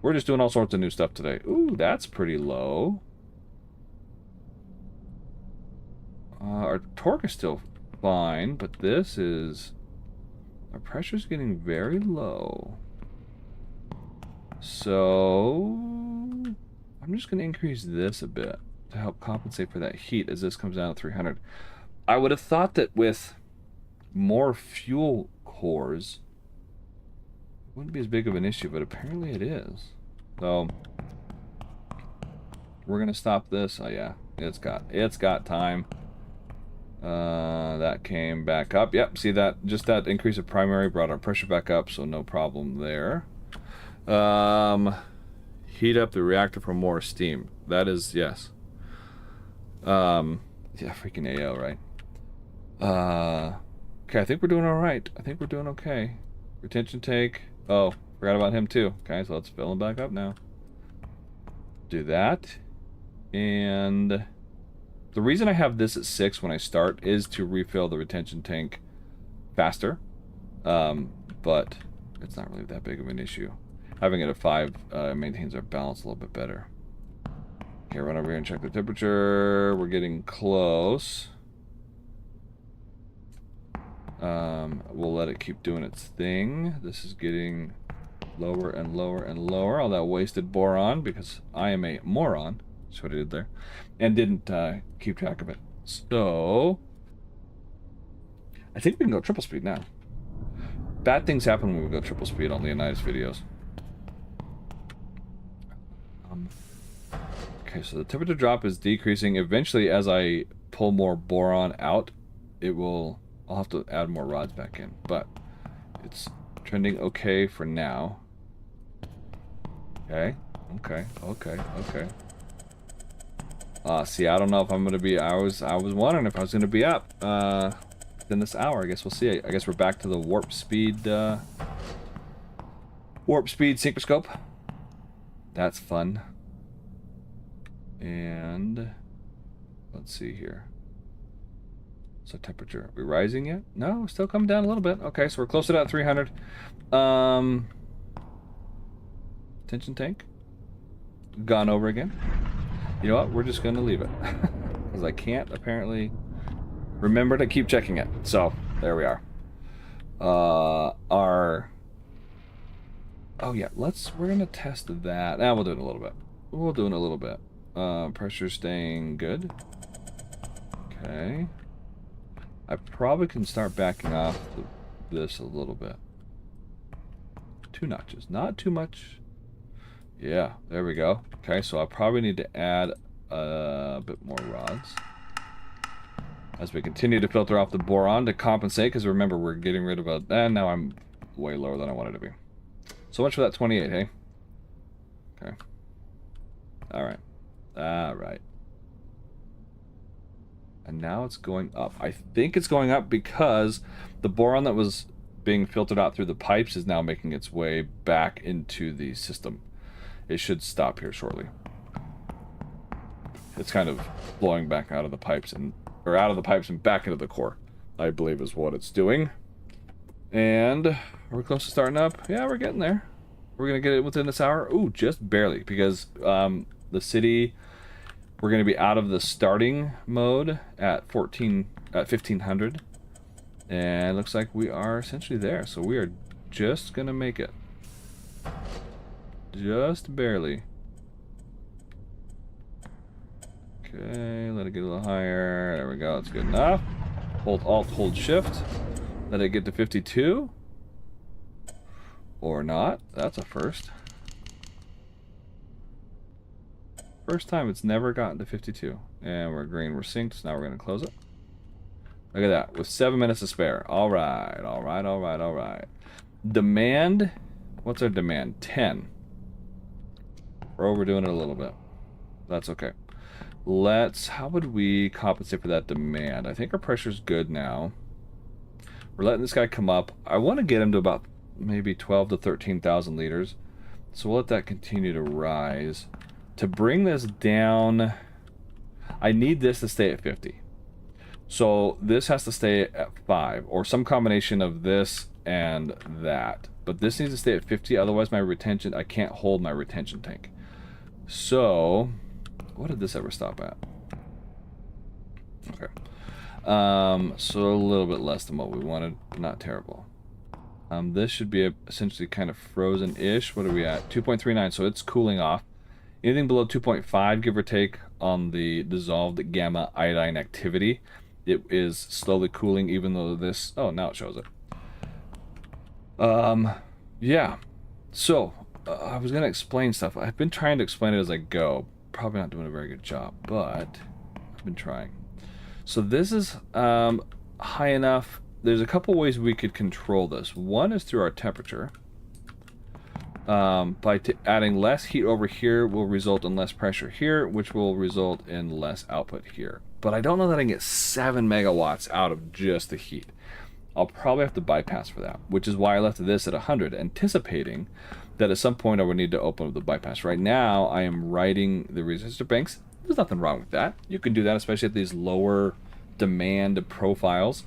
we're just doing all sorts of new stuff today. Ooh, that's pretty low. Our torque is still fine, but this is... Our pressure's getting very low. So... I'm just going to increase this a bit to help compensate for that heat as this comes down to 300. I would have thought that with more fuel cores, it wouldn't be as big of an issue, but apparently it is. So we're gonna stop this. Oh yeah, it's got time. That came back up. Yep, see that? Just that increase of primary brought our pressure back up, so no problem there. Heat up the reactor for more steam. That is, yes. Yeah, freaking AO, right? Okay, I think we're doing all right. I think we're doing okay. Retention tank. Oh, forgot about him too. Okay, so let's fill him back up now. Do that. And the reason I have this at 6 when I start is to refill the retention tank faster. But it's not really that big of an issue. Having it at 5 maintains our balance a little bit better. Okay, run over here and check the temperature. We're getting close. We'll let it keep doing its thing. This is getting lower and lower and lower. All that wasted boron because I am a moron. That's what I did there. And didn't keep track of it. So I think we can go triple speed now. Bad things happen when we go triple speed on Leonidas videos. Okay, so the temperature drop is decreasing. Eventually, as I pull more boron out, I'll have to add more rods back in, but it's trending okay for now. Okay. See, I don't know if I'm gonna be. I was wondering if I was gonna be up in this hour. I guess we'll see. I guess we're back to the warp speed synchroscope. That's fun. And let's see here. So temperature, are we rising yet? No, we're still coming down a little bit. Okay, so we're close to that 300. Tension tank gone over again. You know what? We're just gonna leave it because I can't apparently remember to keep checking it. So there we are. Oh yeah, we're gonna test that. We'll do it in a little bit. We'll do it in a little bit. Pressure staying good. Okay. I probably can start backing off this a little bit. 2 notches, not too much. Yeah, there we go. Okay, so I probably need to add a bit more rods as we continue to filter off the boron to compensate, because remember, we're getting rid of and now I'm way lower than I wanted to be. So much for that 28, hey? Okay. Alright. Alright. And now it's going up. I think it's going up because the boron that was being filtered out through the pipes is now making its way back into the system. It should stop here shortly. It's kind of blowing back out of the pipes and back into the core, I believe is what it's doing. And are we close to starting up? Yeah, we're getting there. We're gonna get it within this hour. Ooh, just barely, because the city, we're gonna be out of the starting mode at 1500, and it looks like we are essentially there. So we are just gonna make it. Just barely. Okay, let it get a little higher. There we go, that's good enough. Hold Alt, hold Shift. Let it get to 52. Or not. That's a first. First time it's never gotten to 52. And we're green, we're synced, so now we're going to close it. Look at that, with 7 minutes to spare. Alright, alright, alright, alright. Demand, what's our demand? 10. We're overdoing it a little bit. That's okay. How would we compensate for that demand? I think our pressure's good now. We're letting this guy come up. I want to get him to about maybe 12 to 13,000 liters. So we'll let that continue to rise. To bring this down, I need this to stay at 50. So this has to stay at 5, or some combination of this and that. But this needs to stay at 50, otherwise my retention, I can't hold my retention tank. So, what did this ever stop at? Okay. So a little bit less than what we wanted, but not terrible. This should be essentially kind of frozen-ish. What are we at? 2.39, so it's cooling off. Anything below 2.5, give or take, on the dissolved gamma iodine activity, it is slowly cooling, even though this... Oh, now it shows it. Yeah. So, I was going to explain stuff. I've been trying to explain it as I go. Probably not doing a very good job, but I've been trying. So this is high enough. There's a couple ways we could control this. One is through our temperature. By adding less heat over here will result in less pressure here, which will result in less output here. But I don't know that I can get 7 megawatts out of just the heat. I'll probably have to bypass for that, which is why I left this at 100, anticipating that at some point I would need to open up the bypass. Right now, I am writing the resistor banks. There's nothing wrong with that. You can do that, especially at these lower demand profiles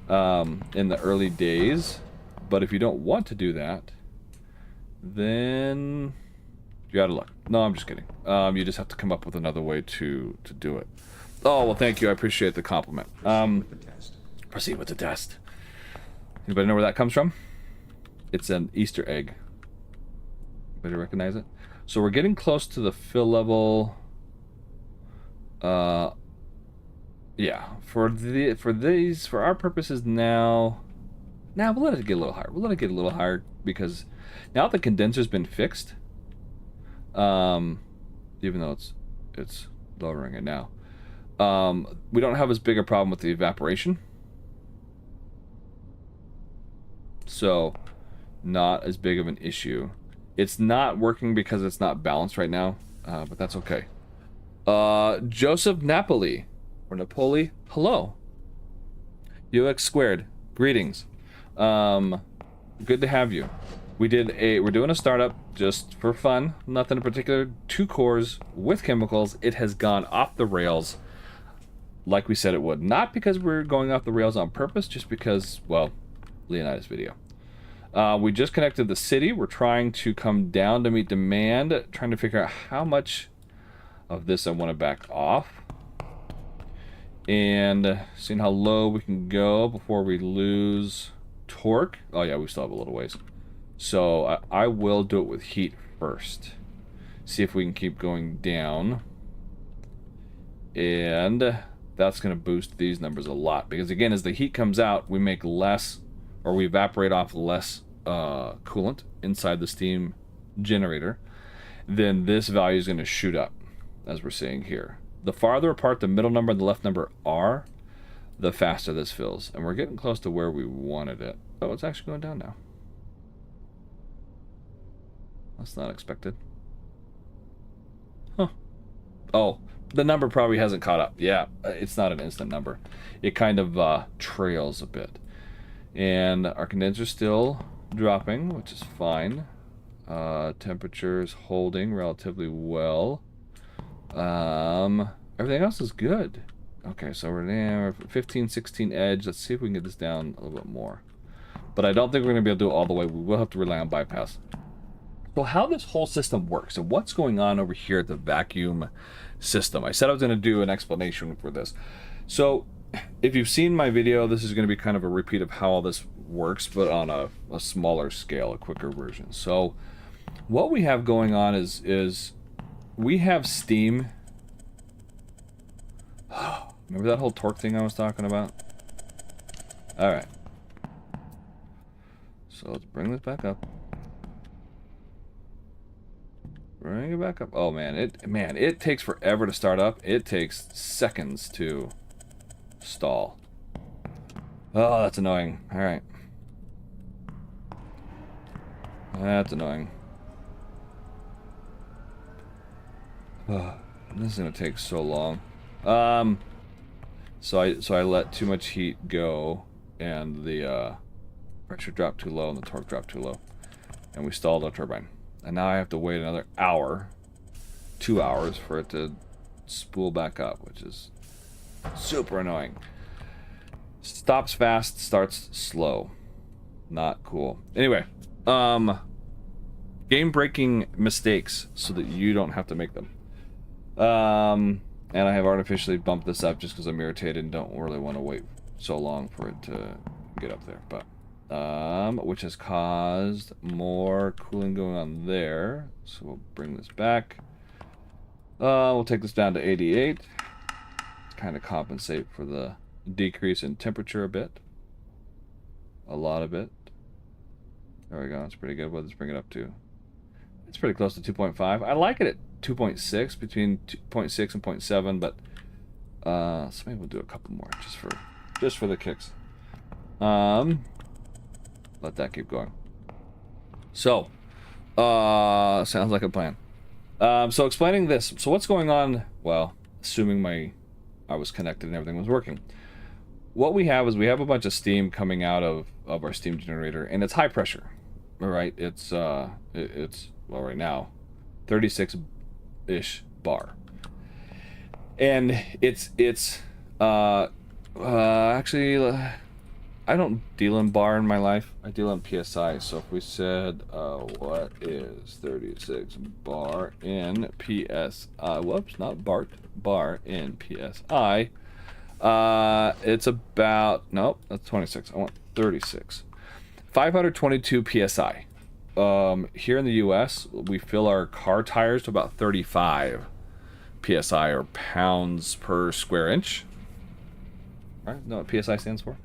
in the early days. But if you don't want to do that, then you're out of luck. No, I'm just kidding. You just have to come up with another way to do it. Oh, well, thank you. I appreciate the compliment. Proceed with the test. Anybody know where that comes from? It's an Easter egg. Anybody recognize it? So we're getting close to the fill level. Yeah. For our purposes now. Now we'll let it get a little higher. We'll let it get a little higher because now the condenser's been fixed. Even though it's lowering it now. We don't have as big a problem with the evaporation. So, not as big of an issue. It's not working because it's not balanced right now, but that's okay. Joseph Napoli, or Napoli, hello. UX squared, greetings. Good to have you. We're doing a startup just for fun, nothing in particular. 2 cores with chemicals. It has gone off the rails like we said it would. Not because we're going off the rails on purpose, just because, well, Leonidas video. We just connected the city. We're trying to come down to meet demand, trying to figure out how much of this I want to back off. And seeing how low we can go before we lose torque. Oh yeah, we still have a little ways. So I will do it with heat first. See if we can keep going down. And that's going to boost these numbers a lot. Because again, as the heat comes out, we make less, or we evaporate off less coolant inside the steam generator. Then this value is going to shoot up, as we're seeing here. The farther apart the middle number and the left number are, the faster this fills. And we're getting close to where we wanted it. Oh, it's actually going down now. That's not expected. Huh. Oh, the number probably hasn't caught up. Yeah, it's not an instant number. It kind of trails a bit. And our condenser's still dropping, which is fine. Temperature's holding relatively well. Everything else is good. Okay, so we're there, 15, 16 edge. Let's see if we can get this down a little bit more. But I don't think we're going to be able to do it all the way. We will have to rely on bypass. So how this whole system works and what's going on over here at the vacuum system. I said I was going to do an explanation for this. So if you've seen my video, this is going to be kind of a repeat of how all this works, but on a smaller scale, a quicker version. So what we have going on is we have steam. Remember that whole torque thing I was talking about? All right. So let's bring this back up. Bring it back up. Oh man, it takes forever to start up. It takes seconds to stall. Oh, that's annoying. All right. That's annoying. Oh, this is gonna take so long. So I let too much heat go, and the pressure dropped too low, and the torque dropped too low, and we stalled our turbine. And now I have to wait another hour, 2 hours, for it to spool back up, which is super annoying. Stops fast, starts slow. Not cool. Anyway, game-breaking mistakes so that you don't have to make them. And I have artificially bumped this up just because I'm irritated and don't really want to wait so long for it to get up there. But which has caused more cooling going on there. So we'll bring this back. We'll take this down to 88 to kind of compensate for the decrease in temperature a bit. A lot of it. There we go. That's pretty good. What does this bring it up to? It's pretty close to 2.5. I like it at 2.6, between 2.6 and 0.7, but so maybe we'll do a couple more just for the kicks. Let that keep going. So, sounds like a plan. So explaining this. So what's going on? Well, assuming I was connected and everything was working. What we have is we have a bunch of steam coming out of our steam generator, and it's high pressure. All right, it's well right now, 36-ish bar, and it's actually. I don't deal in bar in my life. I deal in PSI. So if we said, what is 36 bar in PSI? Whoops, not BART. Bar in PSI. It's about, nope, that's 26. I want 36. 522 PSI. Here in the US, we fill our car tires to about 35 PSI, or pounds per square inch. All right, know what PSI stands for?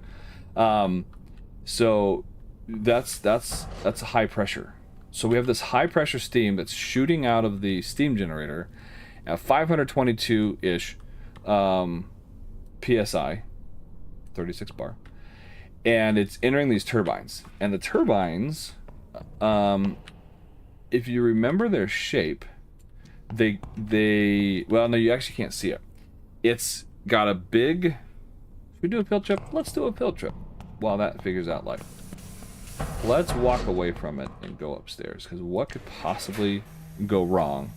So that's a high pressure. So we have this high pressure steam that's shooting out of the steam generator at 522-ish PSI, 36 bar, and it's entering these turbines. And the turbines, if you remember their shape, well, no, you actually can't see it. It's got a big, should we do a field trip? Let's do a field trip while that figures out life. Let's walk away from it and go upstairs, because what could possibly go wrong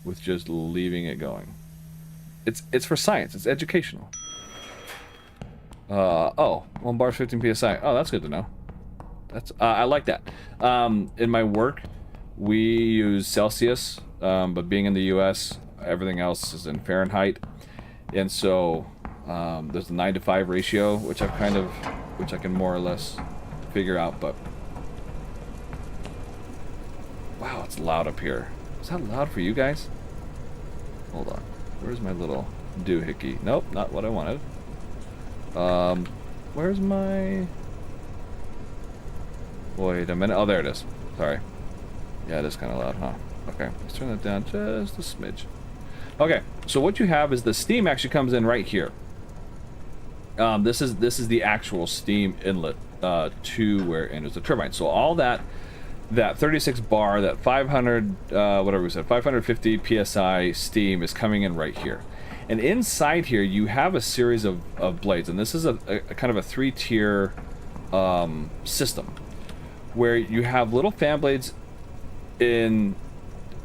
with just leaving it going? It's for science. It's educational. Oh, 1 bar 15 psi. Oh, that's good to know. That's I like that. In my work, we use Celsius, but being in the U.S., everything else is in Fahrenheit, and so there's a 9-to-5 ratio, which I can more or less figure out. But wow, it's loud up here. Is that loud for you guys? Hold on. Where's my little doohickey? Nope, not what I wanted. Where's my... Wait a minute. Oh, there it is. Sorry. Yeah, it is kind of loud, huh? Okay, let's turn that down just a smidge. Okay, so what you have is the steam actually comes in right here. This is the actual steam inlet to where enters the turbine. So all that 36 bar, that 500 whatever we said, 550 psi steam is coming in right here. And inside here you have a series of blades, and this is a kind of a 3-tier system where you have little fan blades in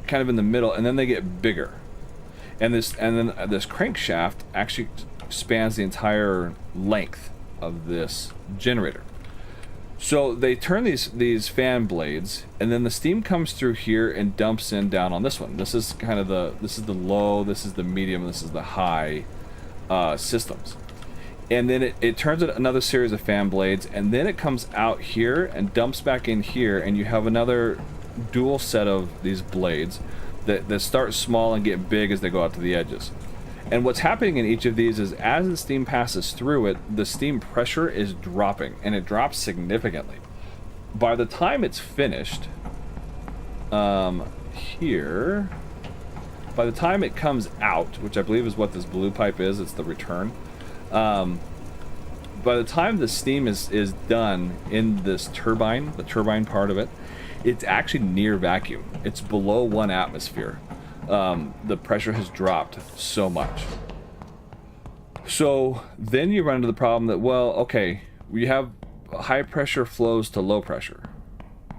kind of in the middle, and then they get bigger. And this crankshaft actually spans the entire length of this generator. So they turn these fan blades, and then the steam comes through here and dumps in down on this one. This is kind of this is the low, this is the medium, this is the high systems. And then it turns another series of fan blades, and then it comes out here and dumps back in here, and you have another dual set of these blades that start small and get big as they go out to the edges. And what's happening in each of these is as the steam passes through it, the steam pressure is dropping, and it drops significantly. By the time it's finished, here, by the time it comes out, which I believe is what this blue pipe is, it's the return. By the time the steam is done in this turbine, the turbine part of it, it's actually near vacuum. It's below 1 atmosphere. The pressure has dropped so much. So then you run into the problem that, well, okay, we have high pressure flows to low pressure,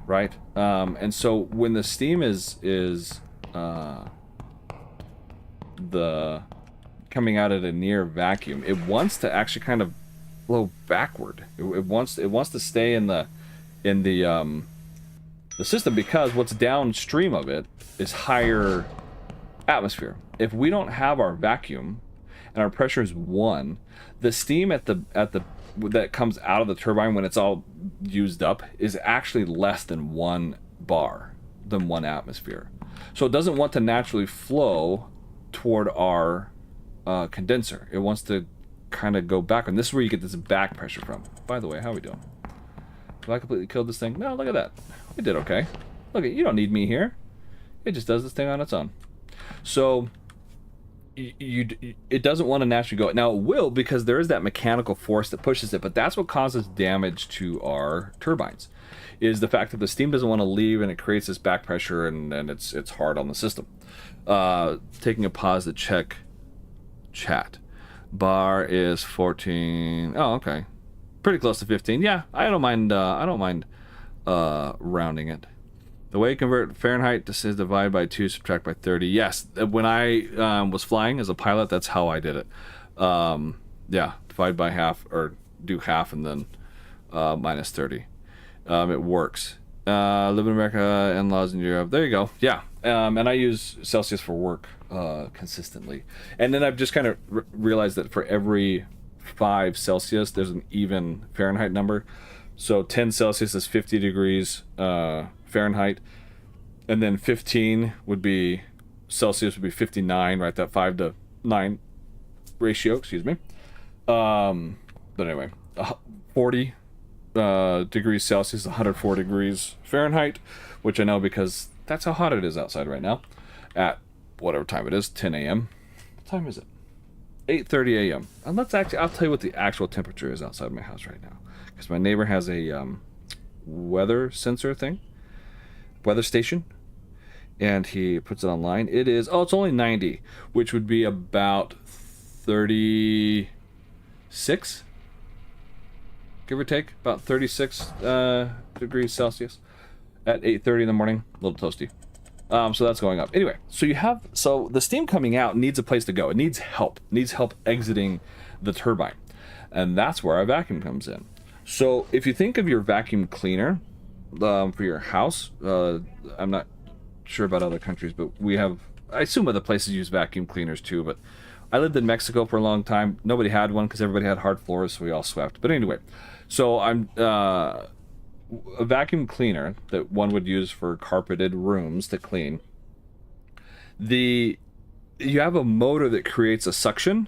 right? And so when the steam is coming out at a near vacuum, it wants to actually kind of flow backward. It wants to stay in the system, because what's downstream of it is higher atmosphere. If we don't have our vacuum and our pressure is 1, the steam that comes out of the turbine when it's all used up is actually less than 1 bar, than 1 atmosphere. So it doesn't want to naturally flow toward our condenser. It wants to kind of go back, and this is where you get this back pressure from. By the way, how are we doing? Have I completely killed this thing? No, look at that. It did okay. Look, you don't need me here. It just does this thing on its own. So it doesn't want to naturally go. Now it will, because there is that mechanical force that pushes it, but that's what causes damage to our turbines, is the fact that the steam doesn't want to leave, and it creates this back pressure, and it's hard on the system. Taking a pause to check chat. Bar is 14. Oh, okay. Pretty close to 15. Yeah, I don't mind rounding it. The way you convert Fahrenheit to says divide by 2, subtract by 30. Yes, when I was flying as a pilot, that's how I did it. Yeah, divide by half, or do half and then minus 30. It works. Live in America, in-laws in Europe. There you go. Yeah, and I use Celsius for work consistently. And then I've just kind of realized that for every 5 Celsius, there's an even Fahrenheit number. So 10 Celsius is 50 degrees Fahrenheit, and then 15 would be Celsius would be 59, right? That 5 to 9 ratio, excuse me. But anyway, 40 degrees Celsius, 104 degrees Fahrenheit, which I know because that's how hot it is outside right now at whatever time it is, 10 a.m. What time is it? 8:30 a.m. And I'll tell you what the actual temperature is outside my house right now, because my neighbor has a weather sensor thing, weather station, and he puts it online. It is, oh, it's only 90, which would be about 36, give or take, about 36 degrees Celsius at 8:30 in the morning. A little toasty. So that's going up. Anyway, so the steam coming out needs a place to go. It needs help. It needs help exiting the turbine. And that's where our vacuum comes in. So if you think of your vacuum cleaner for your house, I'm not sure about other countries, but I assume other places use vacuum cleaners too, but I lived in Mexico for a long time. Nobody had one because everybody had hard floors, so we all swept. But anyway, so a vacuum cleaner that one would use for carpeted rooms to clean. You have a motor that creates a suction,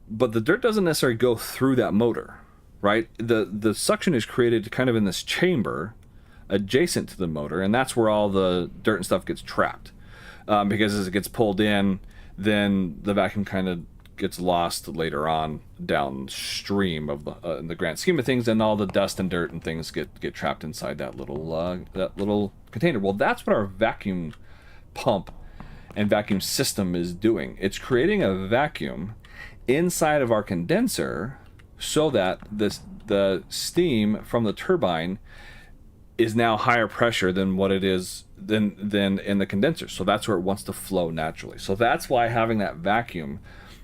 but the dirt doesn't necessarily go through that motor, right? The suction is created kind of in this chamber adjacent to the motor, and that's where all the dirt and stuff gets trapped. Because as it gets pulled in, then the vacuum kind of gets lost later on downstream of in the grand scheme of things, and all the dust and dirt and things get trapped inside that little container. Well, that's what our vacuum pump and vacuum system is doing. It's creating a vacuum inside of our condenser so that the steam from the turbine is now higher pressure than what it is than in the condenser. So that's where it wants to flow naturally. So that's why having that vacuum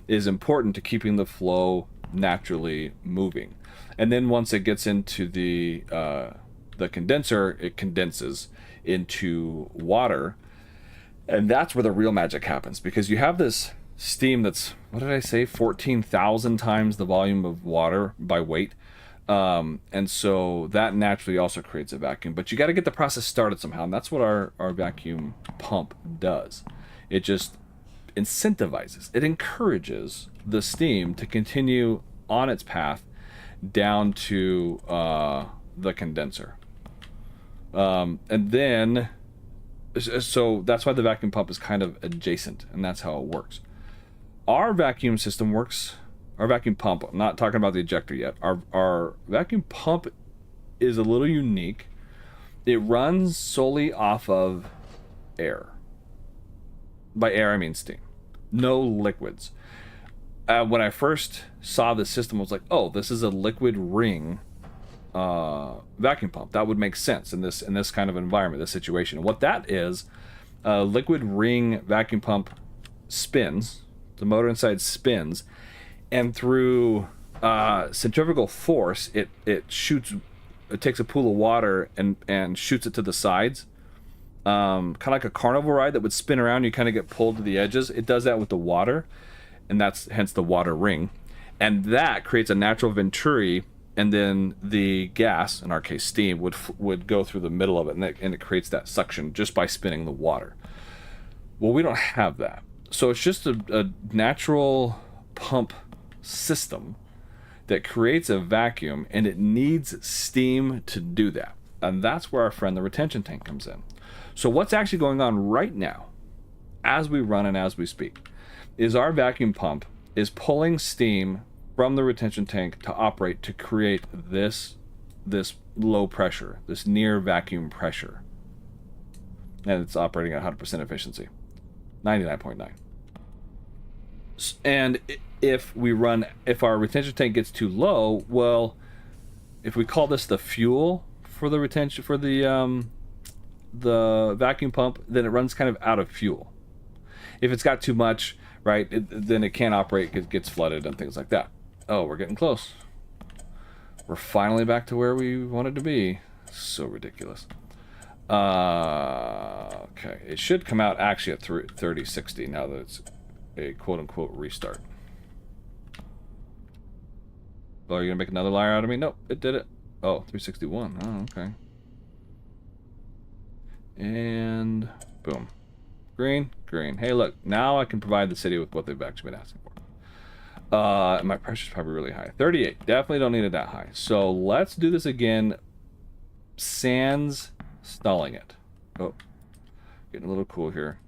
is important to keeping the flow naturally moving. And then once it gets into the condenser, it condenses into water. And that's where the real magic happens, because you have this steam that's, what did I say, 14,000 times the volume of water by weight. And so that naturally also creates a vacuum, but you got to get the process started somehow. And that's what our vacuum pump does. It just incentivizes, it encourages the steam to continue on its path down to the condenser. And then, so that's why the vacuum pump is kind of adjacent, and that's how it works. Our vacuum system works. Our vacuum pump, I'm not talking about the ejector yet. Our vacuum pump is a little unique. It runs solely off of air. By air, I mean steam. No liquids. When I first saw this system, I was like, oh, this is a liquid ring vacuum pump. That would make sense in this kind of environment, this situation. And what that is, a liquid ring vacuum pump spins. The motor inside spins. And through centrifugal force, it takes a pool of water and shoots it to the sides. Kind of like a carnival ride that would spin around. You kind of get pulled to the edges. It does that with the water, and that's hence the water ring. And that creates a natural venturi, and then the gas, in our case steam, would go through the middle of it, and it creates that suction just by spinning the water. Well, we don't have that. So it's just a natural pump system that creates a vacuum, and it needs steam to do that. And that's where our friend the retention tank comes in. So what's actually going on right now, as we run and as we speak, is our vacuum pump is pulling steam from the retention tank to operate to create this low pressure, this near vacuum pressure. And it's operating at 100% efficiency, 99.9. And if our retention tank gets too low, well, if we call this the fuel for the retention, for the vacuum pump, then it runs kind of out of fuel. If it's got too much, right, then it can't operate, it gets flooded and things like that. Oh, we're getting close. We're finally back to where we wanted to be. So ridiculous. Okay, it should come out actually at 3060 now that it's a quote-unquote restart. Oh, you're gonna make another liar out of me? Nope, it did it. Oh, 361. Oh, okay. And boom. Green, green. Hey, look, now I can provide the city with what they've actually been asking for. My pressure's probably really high. 38. Definitely don't need it that high. So let's do this again. Sans stalling it. Oh, getting a little cool here.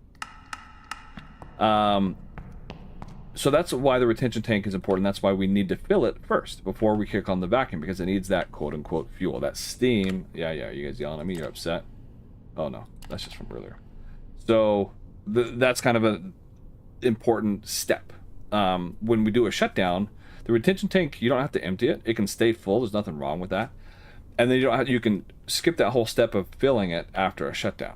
So that's why the retention tank is important. That's why we need to fill it first before we kick on the vacuum, because it needs that quote-unquote fuel, that steam. Yeah, you guys yelling at me, you're upset. Oh no, that's just from earlier. So that's kind of an important step. When we do a shutdown, the retention tank, you don't have to empty it. It can stay full. There's nothing wrong with that. And then you can skip that whole step of filling it after a shutdown.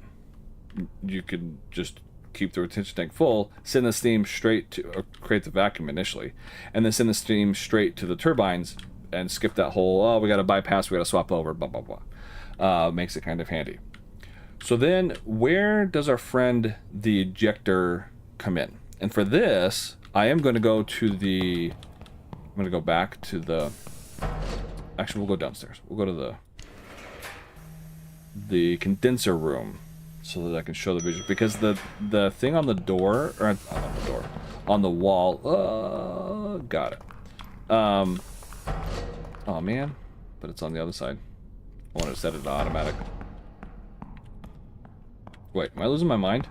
You can just keep the retention tank full, send the steam straight to, or create the vacuum initially, and then send the steam straight to the turbines and skip that whole, oh, we got to bypass, we got to swap over, blah, blah, blah. Makes it kind of handy. So then where does our friend the ejector come in? And for this, I am going to go to the, I'm going to go back to the, actually we'll go downstairs. We'll go to the condenser room so that I can show the visual, because the thing on the door, or on the door, on the wall, got it. Oh man, but it's on the other side. I want to set it to automatic. Wait, am I losing my mind?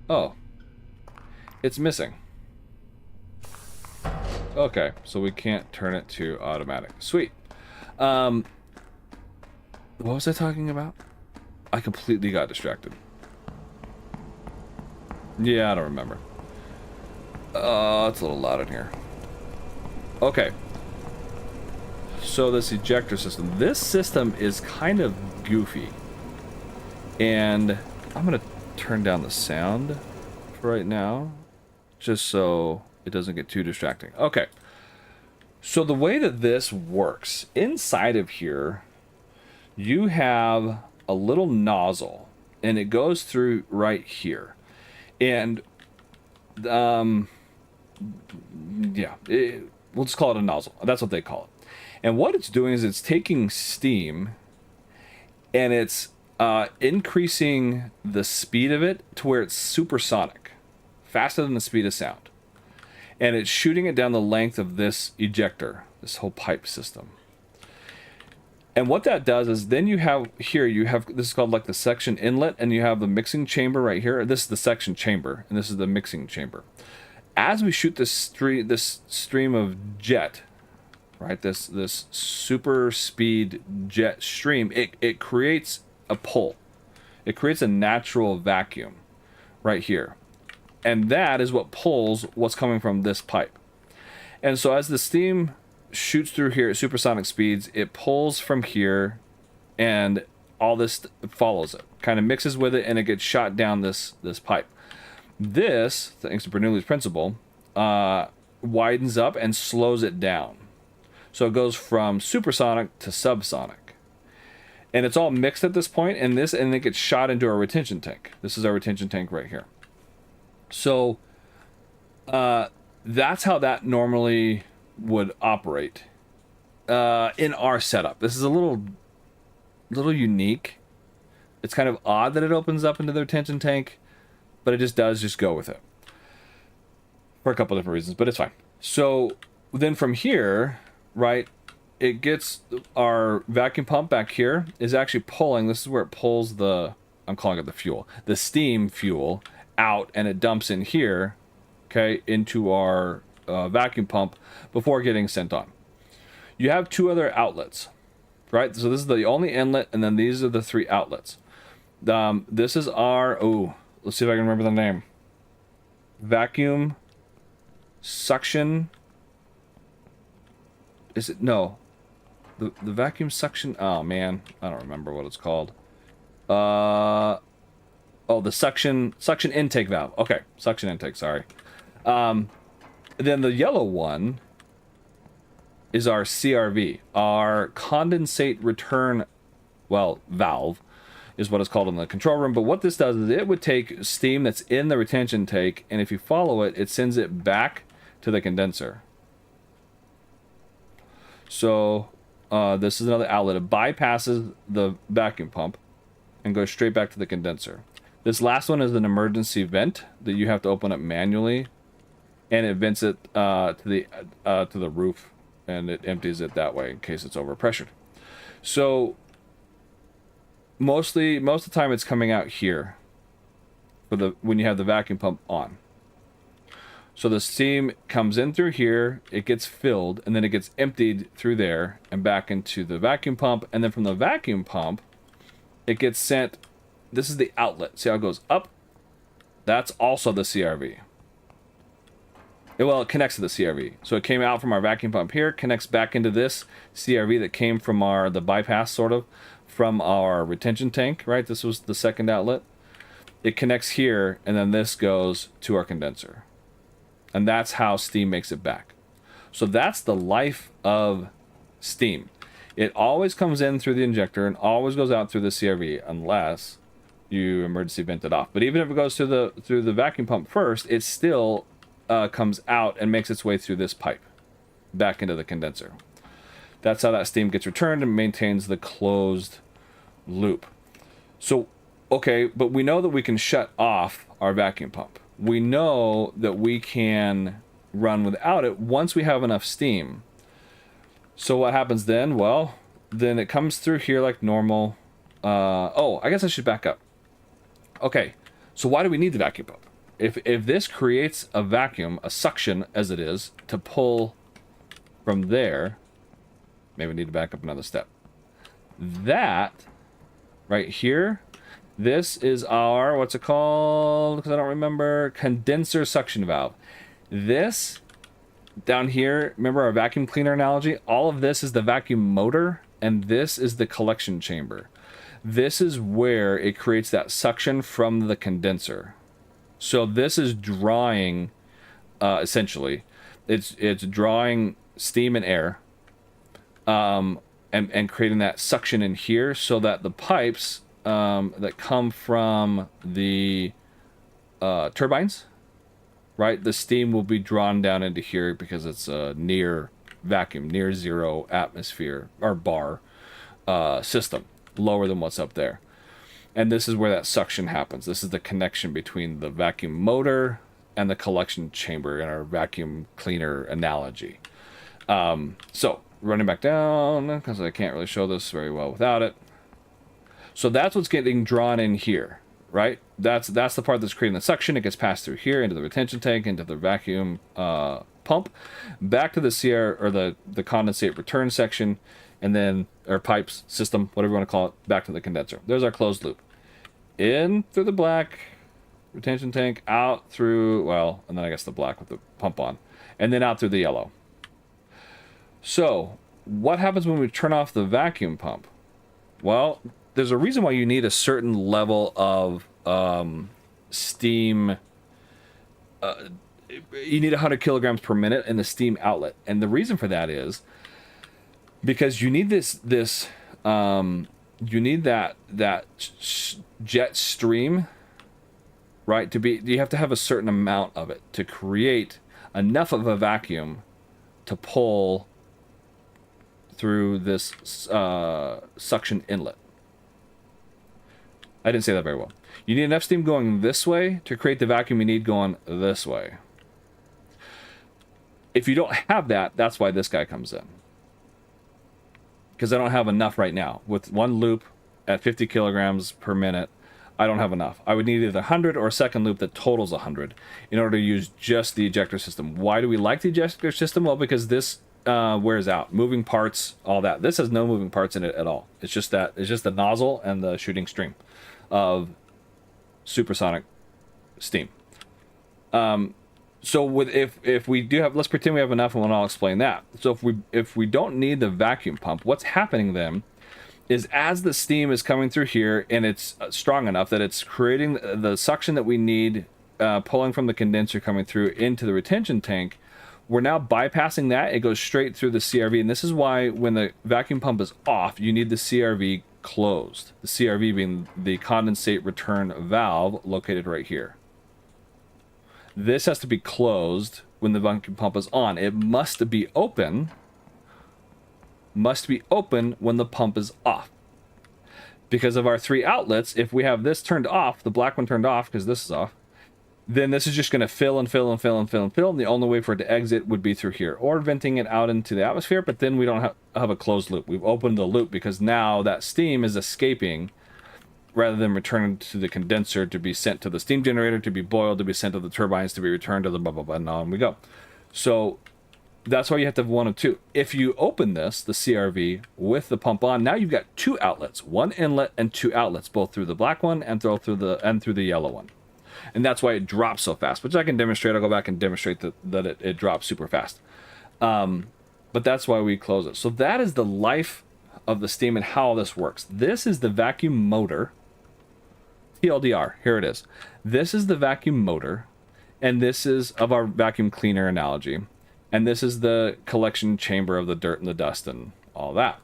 Oh. It's missing. Okay, so we can't turn it to automatic. Sweet. What was I talking about? I completely got distracted. Yeah, I don't remember. It's a little loud in here. Okay. So this ejector system. This system is kind of goofy. And I'm going to turn down the sound for right now, just so it doesn't get too distracting. Okay. So the way that this works, inside of here, you have a little nozzle, and it goes through right here. And, yeah, we'll just call it a nozzle. That's what they call it. And what it's doing is it's taking steam, and it's increasing the speed of it to where it's supersonic, faster than the speed of sound. And it's shooting it down the length of this ejector, this whole pipe system. And what that does is then you have here, this is called like the section inlet, and you have the mixing chamber right here. This is the section chamber, and this is the mixing chamber. As we shoot this stream of jet, right, this super speed jet stream, it creates a pull. It creates a natural vacuum right here. And that is what pulls what's coming from this pipe. And so as the steam shoots through here at supersonic speeds, it pulls from here, and all this follows it, kind of mixes with it, and it gets shot down this pipe. This, thanks to Bernoulli's principle, widens up and slows it down. So it goes from supersonic to subsonic. And it's all mixed at this point, and it gets shot into our retention tank. This is our retention tank right here. So that's how that normally would operate in our setup. This is a little unique. It's kind of odd that it opens up into the retention tank, but it just does. Just go with it for a couple different reasons, but it's fine. So then from here, right, it gets our vacuum pump back here is actually pulling. This is where it pulls I'm calling it the fuel, the steam fuel out, and it dumps in here, okay, into our vacuum pump before getting sent on. You have two other outlets, right? So this is the only inlet, and then these are the three outlets. This is our, let's see if I can remember the name. Vacuum suction. Is it? No. The vacuum suction. Oh man, I don't remember what it's called. The suction intake valve. Okay, suction intake. Sorry. Then the yellow one is our CRV, our condensate return, valve is what it's called in the control room. But what this does is it would take steam that's in the retention tank, and if you follow it, it sends it back to the condenser. So this is another outlet. It bypasses the vacuum pump and goes straight back to the condenser. This last one is an emergency vent that you have to open up manually, and it vents it to the roof, and it empties it that way in case it's overpressured. So most of the time it's coming out here when you have the vacuum pump on. So the steam comes in through here, it gets filled, and then it gets emptied through there and back into the vacuum pump, and then from the vacuum pump it gets sent this is the outlet. See how it goes up? That's also the CRV. Well, it connects to the CRV. So it came out from our vacuum pump here, connects back into this CRV that came from the bypass, sort of, from our retention tank, right? This was the second outlet. It connects here, and then this goes to our condenser. And that's how steam makes it back. So that's the life of steam. It always comes in through the injector and always goes out through the CRV unless you emergency vent it off. But even if it goes through the vacuum pump first, it still comes out and makes its way through this pipe back into the condenser. That's how that steam gets returned and maintains the closed loop. So, okay, but we know that we can shut off our vacuum pump. We know that we can run without it once we have enough steam. So what happens then? Well, then it comes through here like normal. Oh, I guess I should back up. Okay, so why do we need the vacuum pump? If this creates a vacuum, a suction as it is, to pull from there, maybe we need to back up another step. That, right here, this is our, what's it called? Because I don't remember, condenser suction valve. This, down here, remember our vacuum cleaner analogy? All of this is the vacuum motor, and this is the collection chamber. This is where it creates that suction from the condenser. So this is drawing, essentially, it's drawing steam and air, and creating that suction in here so that the pipes that come from the turbines, right, the steam will be drawn down into here because it's a near vacuum, near zero atmosphere or bar system, lower than what's up there. And this is where that suction happens. This is the connection between the vacuum motor and the collection chamber in our vacuum cleaner analogy. So, running back down, because I can't really show this very well without it. So that's what's getting drawn in here, right? That's the part that's creating the suction. It gets passed through here into the retention tank, into the vacuum pump, back to the CR, or the condensate return section, and then, or pipes, system, whatever you want to call it, back to the condenser. There's our closed loop. In through the black retention tank, out through, well, and then I guess the black with the pump on, and then out through the yellow. So, what happens when we turn off the vacuum pump? Well, there's a reason why you need a certain level of steam. You need 100 kilograms per minute in the steam outlet, and the reason for that is because you need you need that jet stream, right? You have to have a certain amount of it to create enough of a vacuum to pull through this suction inlet. I didn't say that very well. You need enough steam going this way to create the vacuum you need going this way. If you don't have that, that's why this guy comes in. Because I don't have enough right now. With one loop at 50 kilograms per minute, I don't have enough. I would need either 100 or a second loop that totals 100 in order to use just the ejector system. Why do we like the ejector system? Well, because this wears out. Moving parts, all that. This has no moving parts in it at all. It's just the nozzle and the shooting stream of supersonic steam. So if we do have, let's pretend we have enough, and I'll explain that. So if we don't need the vacuum pump, what's happening then is as the steam is coming through here and it's strong enough that it's creating the suction that we need, pulling from the condenser coming through into the retention tank, we're now bypassing that. It goes straight through the CRV, and this is why when the vacuum pump is off, you need the CRV closed. The CRV being the condensate return valve located right here. This has to be closed when the vacuum pump is on. It must be open. Must be open when the pump is off. Because of our three outlets, if we have this turned off, the black one turned off because this is off, then this is just going to fill and fill and fill and fill and fill. And the only way for it to exit would be through here, or venting it out into the atmosphere. But then we don't have a closed loop. We've opened the loop because now that steam is escaping rather than returning to the condenser to be sent to the steam generator, to be boiled, to be sent to the turbines, to be returned to the blah, blah, blah, and on we go. So That's why you have to have one of two. If you open this, the CRV, with the pump on, now you've got two outlets, one inlet and two outlets, both through the black one and through the yellow one. And that's why it drops so fast, which I can demonstrate. I'll go back and demonstrate that it drops super fast. But that's why we close it. So that is the life of the steam and how this works. This is the vacuum motor. TLDR, here it is. This is the vacuum motor, and this is of our vacuum cleaner analogy. And this is the collection chamber of the dirt and the dust and all that.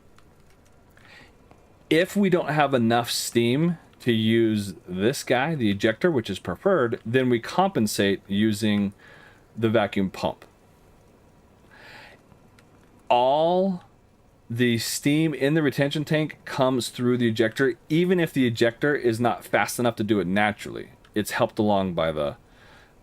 If we don't have enough steam to use this guy, the ejector, which is preferred, then we compensate using the vacuum pump. All the steam in the retention tank comes through the ejector, even if the ejector is not fast enough to do it naturally. It's helped along by the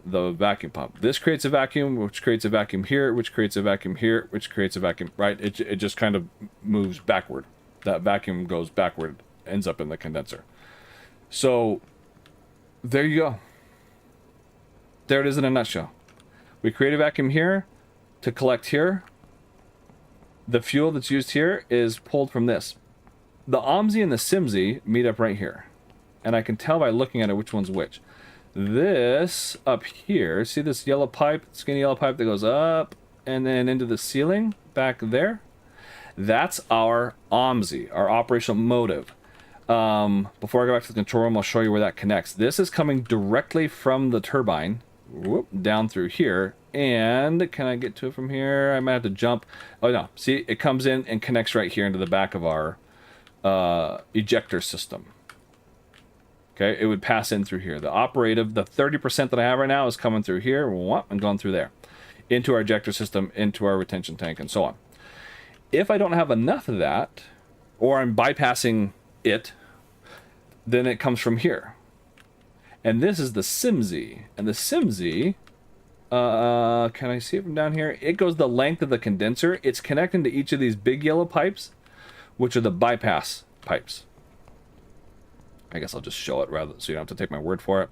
vacuum pump. This creates a vacuum, which creates a vacuum here, which creates a vacuum here, which creates a vacuum, right? It just kind of moves backward. That vacuum goes backward, ends up in the condenser. So there you go. There it is in a nutshell. We create a vacuum here to collect here. The fuel that's used here is pulled from this. The OMSI and the SIMSI meet up right here. And I can tell by looking at it which one's which. This up here, see this yellow pipe, skinny yellow pipe that goes up and then into the ceiling back there? That's our OMSI, our operational motive. Before I go back to the control room, I'll show you where that connects. This is coming directly from the turbine, down through here. And can I get to it from here? I might have to jump. Oh no, see, it comes in and connects right here into the back of our ejector system. Okay, it would pass in through here. The operative, the 30% that I have right now is coming through here and going through there. Into our ejector system, into our retention tank, and so on. If I don't have enough of that, or I'm bypassing it, then it comes from here. And this is the SIMSI. And the SIMSI, can I see it from down here? It goes the length of the condenser. It's connecting to each of these big yellow pipes, which are the bypass pipes. I guess I'll just show it rather so you don't have to take my word for it.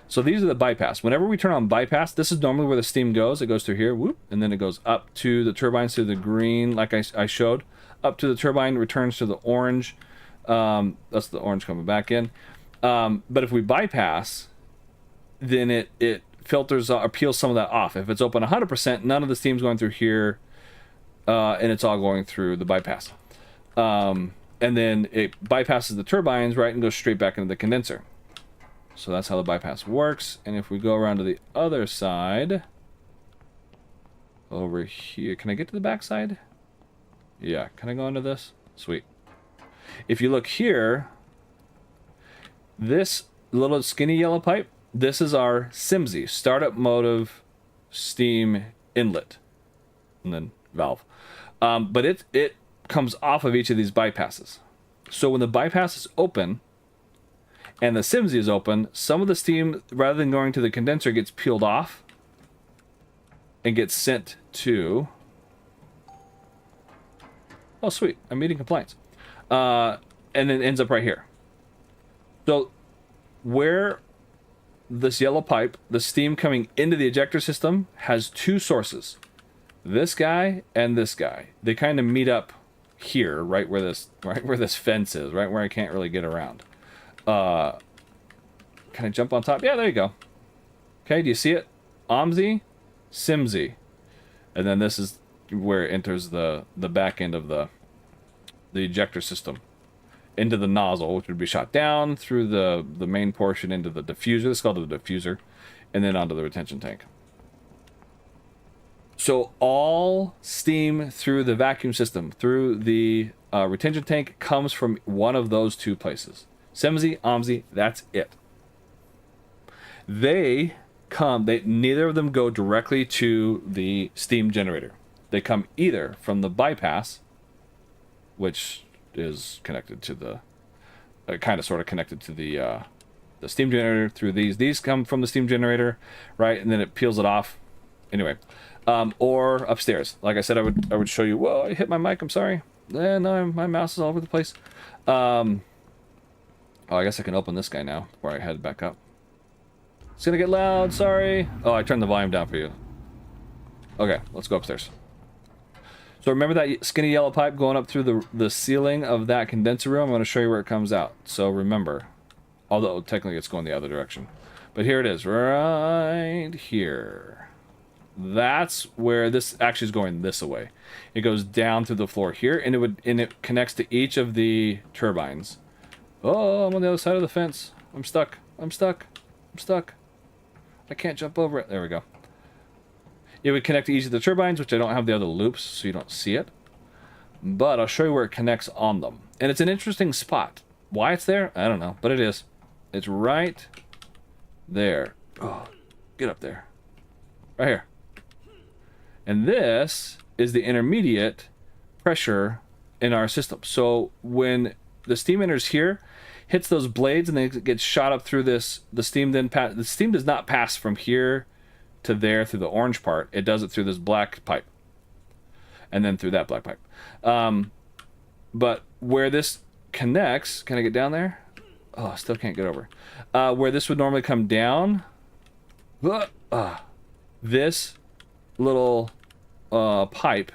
So these are the bypass. Whenever we turn on bypass, this is normally where the steam goes. It goes through here, whoop, and then it goes up to the turbines through the green, like I showed. Up to the turbine, returns to the orange. That's the orange coming back in. But if we bypass, then it filters or peels some of that off. If it's open 100%, none of the steam's going through here, and it's all going through the bypass. And then it bypasses the turbines, right, and goes straight back into the condenser. So that's how the bypass works. And if we go around to the other side, over here, can I get to the back side? Yeah, can I go into this? Sweet. If you look here, this little skinny yellow pipe, this is our SIMSI, startup motive steam inlet, and then valve. But it comes off of each of these bypasses. So when the bypass is open and the SIMSI is open, some of the steam, rather than going to the condenser, gets peeled off and gets sent to... Oh, sweet. I'm meeting complaints. And then ends up right here. So where this yellow pipe, the steam coming into the ejector system, has two sources. This guy and this guy. They kind of meet up here, right where this fence is, right where I can't really get around. Can I jump on top? Yeah, there you go. Okay, do you see it? OMSI, SIMSI. And then this is where it enters the back end of the ejector system into the nozzle, which would be shot down through the main portion into the diffuser. This is called the diffuser, and then onto the retention tank. So all steam through the vacuum system, through the retention tank, comes from one of those two places. SIMSI, OMSI, that's it. Neither of them go directly to the steam generator. They come either from the bypass, which is connected to the, kind of sort of connected to the steam generator through these. These come from the steam generator, right? And then it peels it off. Anyway, or upstairs. Like I said, I would show you. Whoa, I hit my mic. I'm sorry. No, my mouse is all over the place. Oh, I guess I can open this guy now before I head back up. It's gonna get loud. Sorry. Oh, I turned the volume down for you. Okay, let's go upstairs. So remember that skinny yellow pipe going up through the ceiling of that condenser room? I'm going to show you where it comes out. So remember, although technically it's going the other direction. But here it is, right here. That's where this actually is going this way. It goes down through the floor here, and it connects to each of the turbines. Oh, I'm on the other side of the fence. I'm stuck. I'm stuck. I'm stuck. I can't jump over it. There we go. It would connect to each of the turbines, which I don't have the other loops, so you don't see it. But I'll show you where it connects on them. And it's an interesting spot. Why it's there, I don't know, but it is. It's right there. Oh, get up there. Right here. And this is the intermediate pressure in our system. So when the steam enters here, hits those blades, and then it gets shot up through this, the steam does not pass from here to there through the orange part. It does it through this black pipe, and then through that black pipe. But where this connects, can I get down there? Oh, still can't get over. Where this would normally come down, this little pipe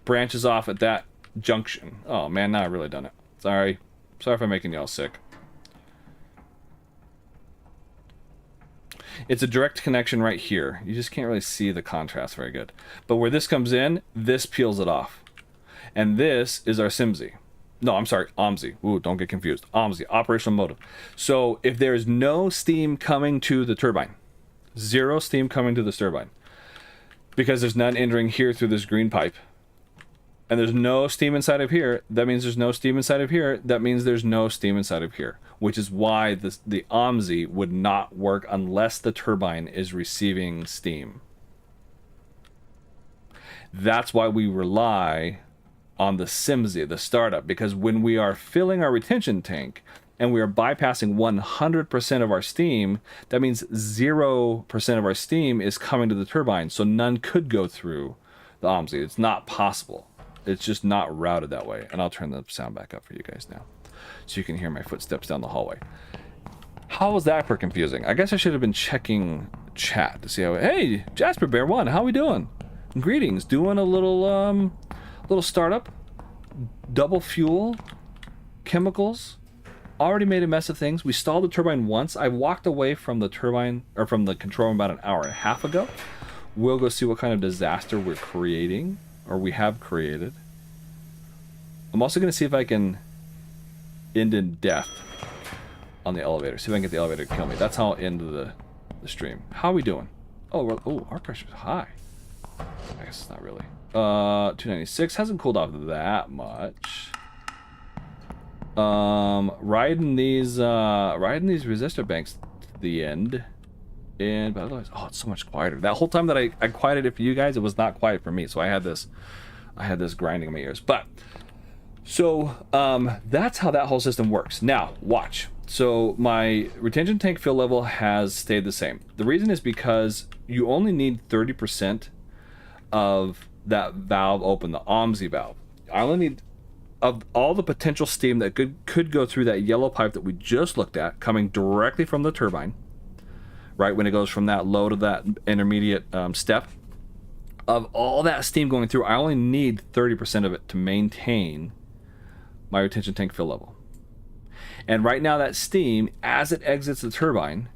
branches off at that junction. Oh man, now I've really done it. Sorry if I'm making y'all sick. It's a direct connection right here. You just can't really see the contrast very good. But where this comes in, this peels it off. And this is our SIMSI. No, I'm sorry, OMSI. Ooh, don't get confused. OMSI, operational motive. So if there's no steam coming to the turbine, zero steam coming to the turbine, because there's none entering here through this green pipe, and there's no steam inside of here, that means there's no steam inside of here, that means there's no steam inside of here, which is why the OMSI would not work unless the turbine is receiving steam. That's why we rely on the SIMSI, the startup, because when we are filling our retention tank and we are bypassing 100% of our steam, that means 0% of our steam is coming to the turbine, so none could go through the OMSI. It's not possible. It's just not routed that way. And I'll turn the sound back up for you guys now, so you can hear my footsteps down the hallway. How was that for confusing? I guess I should have been checking chat to see how. Hey, Jasper Bear 1, how we doing? Greetings. Doing a little startup, double fuel, chemicals. Already made a mess of things. We stalled the turbine once. I walked away from the turbine, or from the control room, about an hour and a half ago. We'll go see what kind of disaster we're creating, or we have created. I'm also going to see if I can end in death on the elevator. See if I can get the elevator to kill me. That's how I'll end the stream. How are we doing? Oh, our pressure's high. I guess it's not really. 296 hasn't cooled off that much. Riding these resistor banks to the end. But otherwise, oh, it's so much quieter. That whole time that I quieted it for you guys, it was not quiet for me. So I had this grinding in my ears. But so that's how that whole system works. Now watch. So my retention tank fill level has stayed the same. The reason is because you only need 30% of that valve open, the OMSI valve. I only need, of all the potential steam that could go through that yellow pipe that we just looked at, coming directly from the turbine, right when it goes from that low to that intermediate step, of all that steam going through, I only need 30% of it to maintain my retention tank fill level. And right now that steam, as it exits the turbine,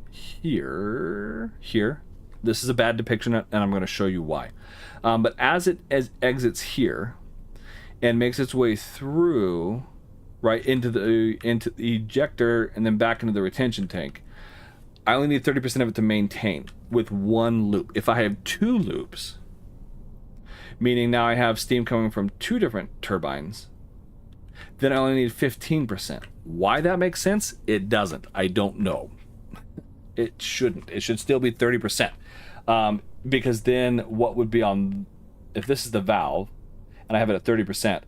here, this is a bad depiction, and I'm going to show you why. But as it exits here and makes its way through, right, into the ejector and then back into the retention tank, I only need 30% of it to maintain with one loop. If I have two loops, meaning now I have steam coming from two different turbines, then I only need 15%. Why that makes sense? It doesn't. I don't know. It shouldn't. It should still be 30%. Because then what would be on, if this is the valve and I have it at 30%,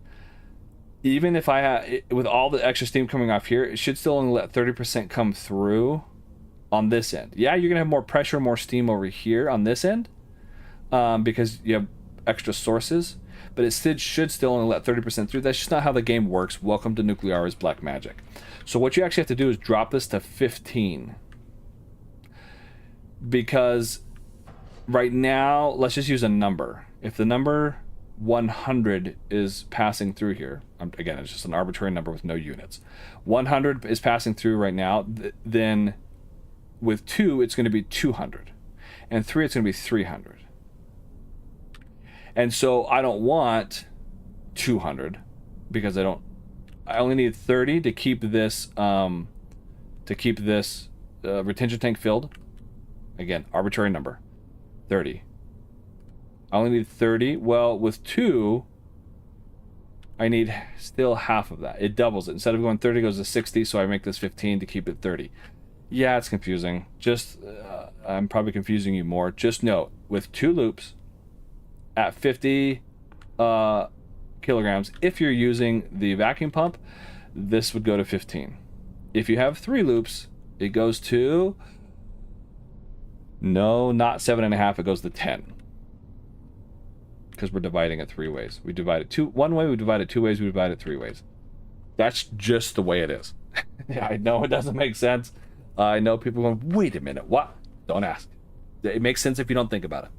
even if I have, with all the extra steam coming off here, it should still only let 30% come through on this end. Yeah, you're gonna have more pressure, more steam over here on this end, because you have extra sources, but it should still only let 30% through. That's just not how the game works. Welcome to Nuclear's Black Magic. So what you actually have to do is drop this to 15, because right now, let's just use a number. If the number 100 is passing through here, again, it's just an arbitrary number with no units. 100 is passing through right now, then with 2, it's going to be 200. And 3, it's going to be 300. And so I don't want 200 because I only need 30 to keep this retention tank filled. Again, arbitrary number, 30. I only need 30. Well, with 2, I need still half of that. It doubles it. Instead of going 30, it goes to 60, so I make this 15 to keep it 30. Yeah, it's confusing. Just, I'm probably confusing you more. Just know, with 2 loops at 50 kilograms, if you're using the vacuum pump, this would go to 15. If you have 3 loops, it goes to... No, not 7.5. It goes to 10. Because we're dividing it 3 ways. We divide it one way, we divide it 2 ways, we divide it 3 ways. That's just the way it is. Yeah, I know it doesn't make sense. I know people are going, wait a minute, what? Don't ask. It makes sense if you don't think about it.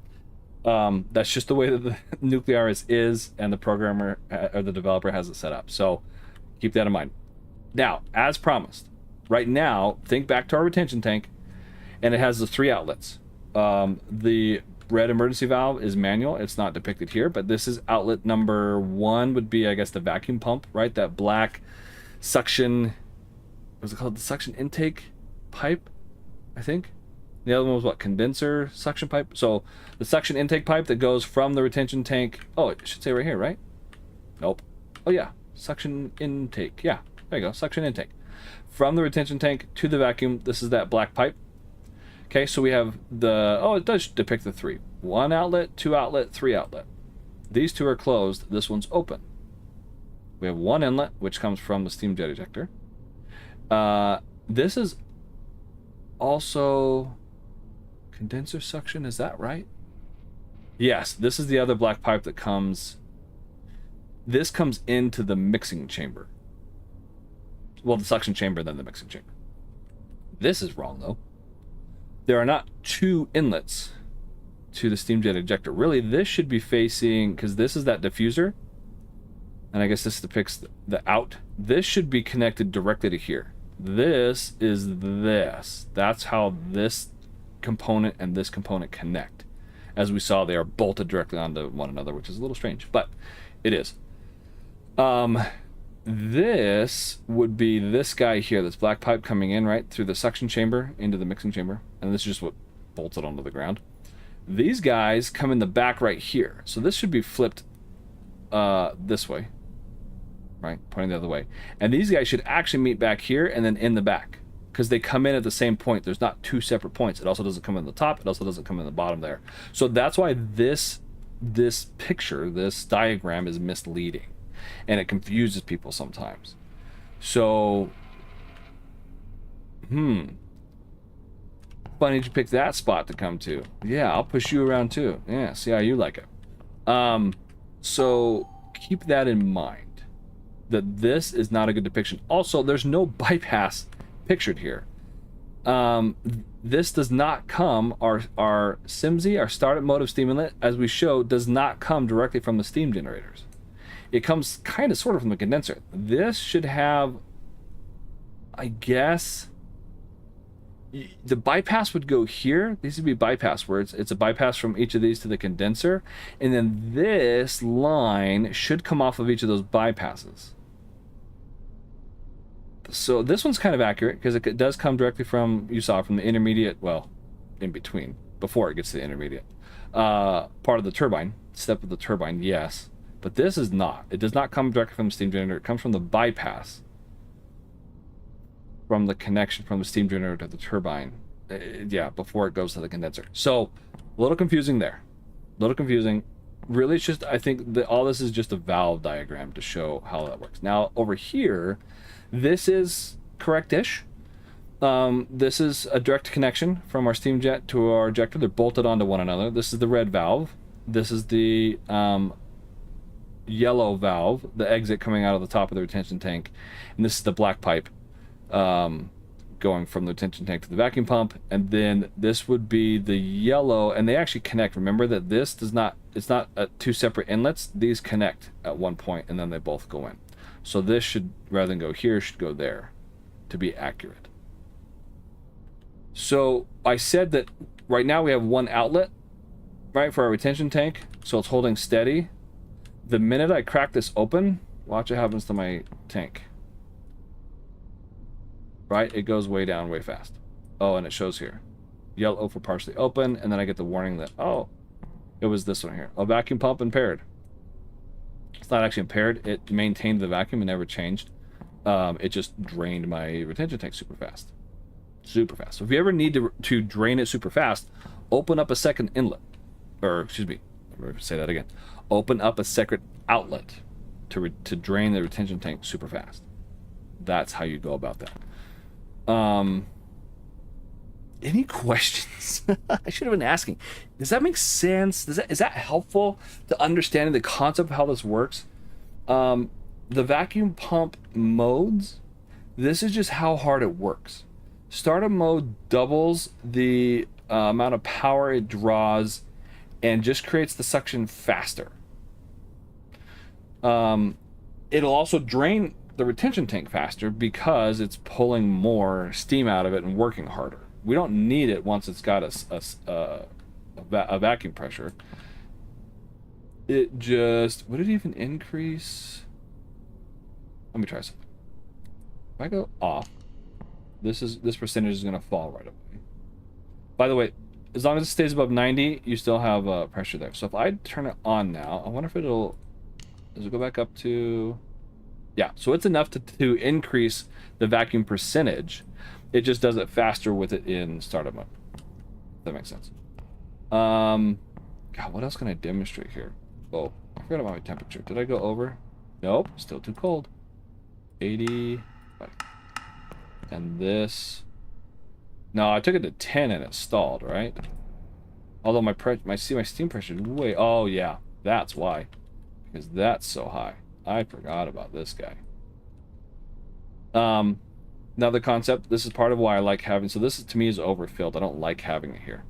That's just the way that the Nuclearis is, and the programmer or the developer has it set up. So keep that in mind. Now, as promised, right now, think back to our retention tank, and it has the 3 outlets. The red emergency valve is manual. It's not depicted here, but this is outlet number 1 would be, I guess, the vacuum pump, right? That black suction, what's it called? The suction intake pipe, I think. The other one was what? Condenser suction pipe. So the suction intake pipe that goes from the retention tank. Oh, it should say right here, right? Nope. Oh yeah, suction intake. Yeah, there you go, suction intake. From the retention tank to the vacuum, this is that black pipe. Okay, so we have it does depict the 3. 1 outlet, 2 outlet, 3 outlet. These 2 are closed, this one's open. We have 1 inlet, which comes from the steam jet ejector. This is also condenser suction, is that right? Yes, this is the other black pipe that comes... This comes into the mixing chamber. Well, the suction chamber, then the mixing chamber. This is wrong, though. There are not 2 inlets to the steam jet ejector. Really, this should be facing, because this is that diffuser, and I guess this depicts the out. This should be connected directly to here. This is this. That's how this component and this component connect. As we saw, they are bolted directly onto one another, which is a little strange, but it is. This would be this guy here, this black pipe coming in right through the suction chamber into the mixing chamber, and this is just what bolts it onto the ground. These guys come in the back right here, so this should be flipped this way, right, pointing the other way, and these guys should actually meet back here and then in the back, because they come in at the same point. There's not 2 separate points. It also doesn't come in the top, it also doesn't come in the bottom there. So that's why this picture, this diagram is misleading, and it confuses people sometimes. So, why did you pick that spot to come to? Yeah, I'll push you around too. Yeah, see how you like it. So keep that in mind, that this is not a good depiction. Also, there's no bypass pictured here. This does not come, our SIMSI, our startup mode of steam inlet, as we showed, does not come directly from the steam generators. It comes kind of sort of from the condenser. This should have, I guess, the bypass would go here. These would be bypass words. It's a bypass from each of these to the condenser, and then this line should come off of each of those bypasses. So this one's kind of accurate because it does come directly from, you saw, from the intermediate, well, in between, before it gets to the intermediate part of the turbine, step of the turbine, yes. But this is not. It does not come directly from the steam generator. It comes from the bypass, from the connection from the steam generator to the turbine. Yeah, before it goes to the condenser. So, a little confusing there. A little confusing. Really, it's just, I think that all this is just a valve diagram to show how that works. Now, over here, this is correct-ish. This is a direct connection from our steam jet to our ejector. They're bolted onto one another. This is the red valve. This is the yellow valve, the exit coming out of the top of the retention tank, and this is the black pipe going from the retention tank to the vacuum pump, and then this would be the yellow, and they actually connect. Remember that this does not, it's not two separate inlets. These connect at one point and then they both go in. So this should, rather than go here, should go there to be accurate. So I said that right now we have one outlet, right, for our retention tank, so it's holding steady. The minute I crack this open, watch what happens to my tank. Right? It goes way down, way fast. Oh, and it shows here. Yellow for partially open, and then I get the warning that, oh, it was this one here. A vacuum pump impaired. It's not actually impaired. It maintained the vacuum and never changed. It just drained my retention tank super fast. Super fast. So if you ever need to drain it super fast, open up a second inlet. Or, excuse me, let me say that again. Open up a second outlet to drain the retention tank super fast. That's how you go about that. Any questions? I should have been asking. Does that make sense? Is that helpful to understanding the concept of how this works? The vacuum pump modes, this is just how hard it works. Startup mode doubles the amount of power it draws and just creates the suction faster. It'll also drain the retention tank faster because it's pulling more steam out of it and working harder. We don't need it once it's got a vacuum pressure. It just, would it even increase? Let me try something. If I go off, this percentage is going to fall right away. By the way, as long as it stays above 90, you still have pressure there. So if I turn it on now, I wonder if it'll, does it go back up to? Yeah, so it's enough to increase the vacuum percentage. It just does it faster with it in startup mode. If that makes sense. God, what else can I demonstrate here? Oh, I forgot about my temperature. Did I go over? Nope, still too cold. 80. And this. No, I took it to 10 and it stalled, right? Although my steam pressure is way. Oh yeah, that's why. Because that's so high. I forgot about this guy. Another concept, this is part of why I like having, so this is, to me, is overfilled. I don't like having it here.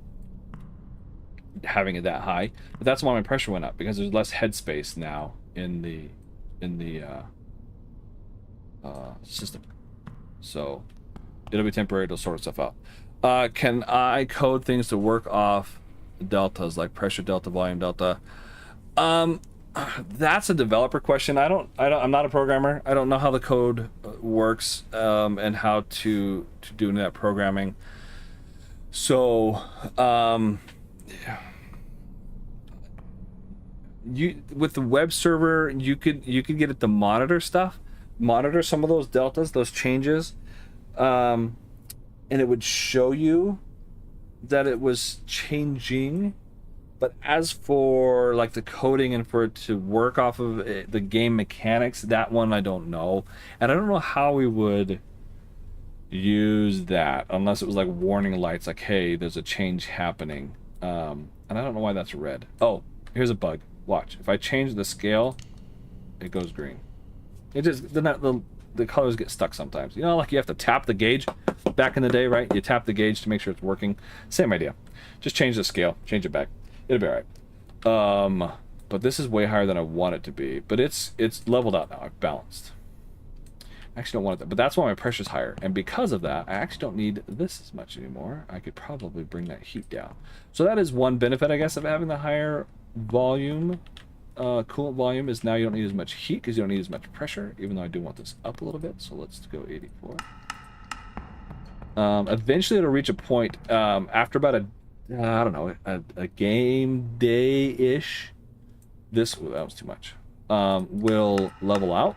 Having it that high. But that's why my pressure went up, because there's less headspace now in the system. So it'll be temporary, it'll sort itself out. Can I code things to work off deltas, like pressure delta, volume delta? That's a developer question. I'm not a programmer. I don't know how the code works and how to do that programming. So, with the web server, you could get it to monitor stuff, monitor some of those deltas, those changes, and it would show you that it was changing. But as for like the coding and for it to work off of it, the game mechanics, that one I don't know. And I don't know how we would use that unless it was like warning lights like, hey, there's a change happening. And I don't know why that's red. Oh, here's a bug. Watch. If I change the scale, it goes green. It just, the colors get stuck sometimes. You know, like you have to tap the gauge back in the day, right? You tap the gauge to make sure it's working. Same idea. Just change the scale, change it back. It'll be alright. But this is way higher than I want it to be. But it's leveled out now. I've balanced. I actually don't want it, but that's why my pressure's higher. And because of that, I actually don't need this as much anymore. I could probably bring that heat down. So that is one benefit, I guess, of having the higher volume. Coolant volume is now you don't need as much heat because you don't need as much pressure, even though I do want this up a little bit. So let's go 84. Eventually it'll reach a point after about I don't know, a game day-ish. That was too much. Will level out.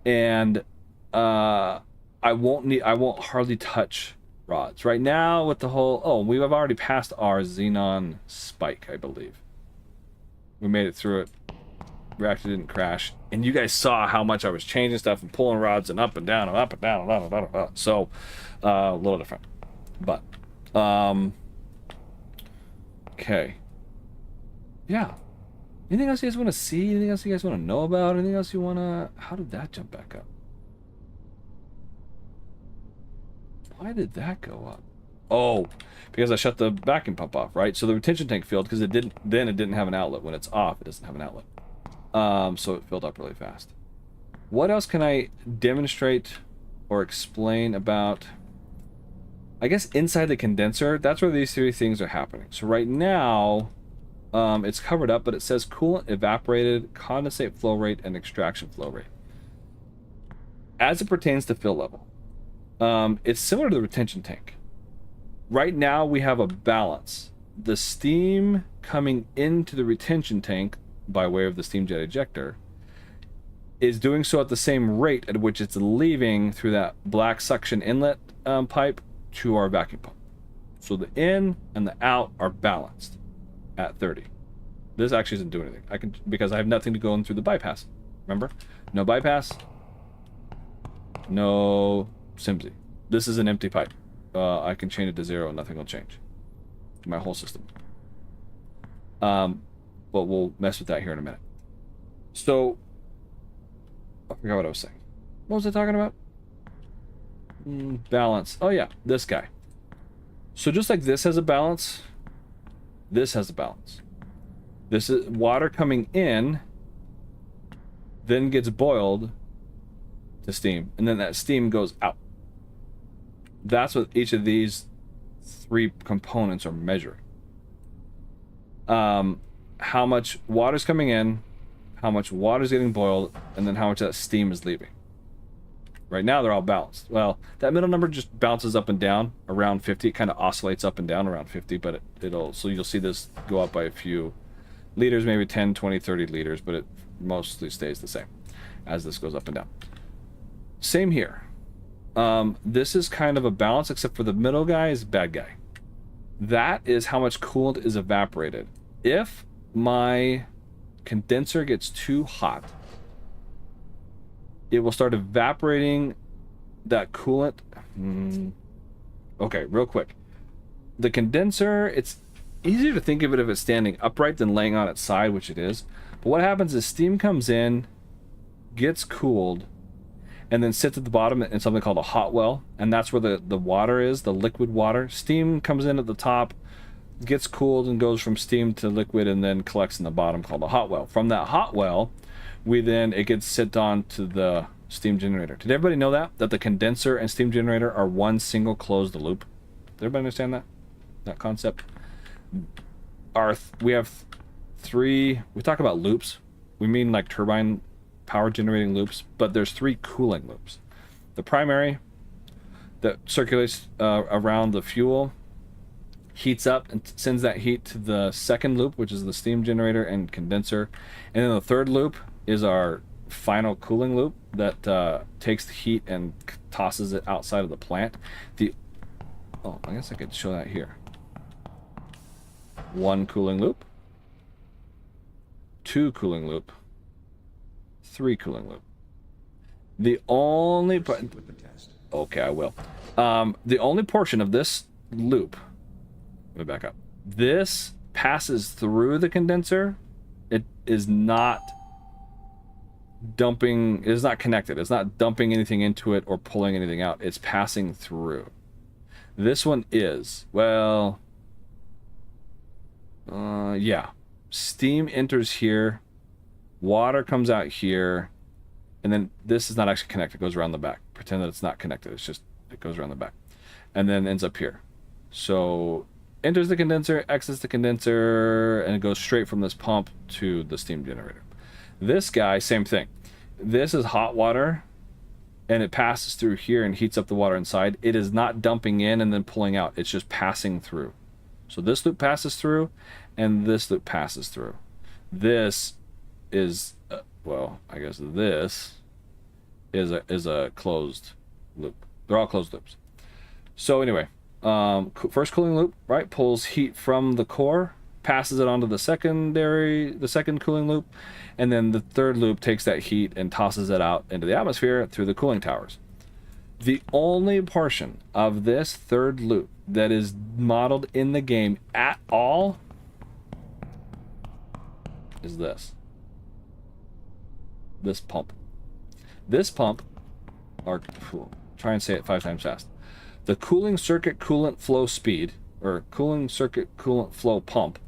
And I won't hardly touch rods. Right now with the whole, we have already passed our xenon spike, I believe. We made it through it. Reactor didn't crash. And you guys saw how much I was changing stuff and pulling rods and up and down and up and down and up and down and up. So a little different. But okay. Yeah. Anything else you guys want to see? Anything else you guys want to know about? Anything else you want to... How did that jump back up? Why did that go up? Oh, because I shut the vacuum pump off, right? So the retention tank filled because it didn't have an outlet. When it's off, it doesn't have an outlet. So it filled up really fast. What else can I demonstrate or explain about? I guess inside the condenser, that's where these three things are happening. So right now, it's covered up, but it says coolant evaporated, condensate flow rate, and extraction flow rate. As it pertains to fill level, it's similar to the retention tank. Right now, we have a balance. The steam coming into the retention tank by way of the steam jet ejector is doing so at the same rate at which it's leaving through that black suction inlet pipe to our vacuum pump. So the in and the out are balanced at 30. This actually isn't doing anything. Because I have nothing to go in through the bypass. Remember? No bypass. No Simsy. This is an empty pipe. I can change it to 0 and nothing will change. My whole system. But we'll mess with that here in a minute. So, I forgot what I was saying. What was I talking about? Balance. Oh yeah, this guy. So just like this has a balance, this has a balance. This is water coming in, then gets boiled to steam, and then that steam goes out. That's what each of these three components are measuring. How much water's coming in, how much water's getting boiled, and then how much that steam is leaving. Right now they're all balanced. Well, that middle number just bounces up and down around 50. It kind of oscillates up and down around 50, but so you'll see this go up by a few liters, maybe 10, 20, 30 liters, but it mostly stays the same as this goes up and down. Same here. This is kind of a balance, except for the middle guy is bad guy. That is how much coolant is evaporated. If my condenser gets too hot, it will start evaporating that coolant. Okay, real quick. The condenser, it's easier to think of it if it's standing upright than laying on its side, which it is. But what happens is steam comes in, gets cooled, and then sits at the bottom in something called a hot well. And that's where the water is, the liquid water. Steam comes in at the top, gets cooled, and goes from steam to liquid, and then collects in the bottom called a hot well. From that hot well, it gets sent on to the steam generator. Did everybody know that the condenser and steam generator are one single closed loop? Did everybody understand that concept? We have three. We talk about loops. We mean like turbine power generating loops, but there's three cooling loops. The primary that circulates around the fuel, heats up and sends that heat to the second loop, which is the steam generator and condenser, and then the third loop is our final cooling loop that takes the heat and tosses it outside of the plant. I guess I could show that here. One cooling loop, two cooling loop, three cooling loop. The only With the test. okay, I will. The only portion of this loop, let me back up. This passes through the condenser. It is not dumping, it is not connected. It's not dumping anything into it or pulling anything out. It's passing through. This one is, well, yeah. Steam enters here, water comes out here, and then this is not actually connected. It goes around the back. Pretend that it's not connected. It's just, it goes around the back. And then ends up here. So, enters the condenser, exits the condenser, and it goes straight from this pump to the steam generator. This guy, same thing. This is hot water, and it passes through here and heats up the water inside. It is not dumping in and then pulling out. It's just passing through. So this loop passes through, and this loop passes through. This is, well, I guess this is a closed loop. They're all closed loops. So anyway, first cooling loop, right, pulls heat from the core, passes it onto the second cooling loop, and then the third loop takes that heat and tosses it out into the atmosphere through the cooling towers. The only portion of this third loop that is modeled in the game at all is this pump. This pump, or try and say it 5 times fast. The cooling circuit coolant flow speed, or cooling circuit coolant flow pump,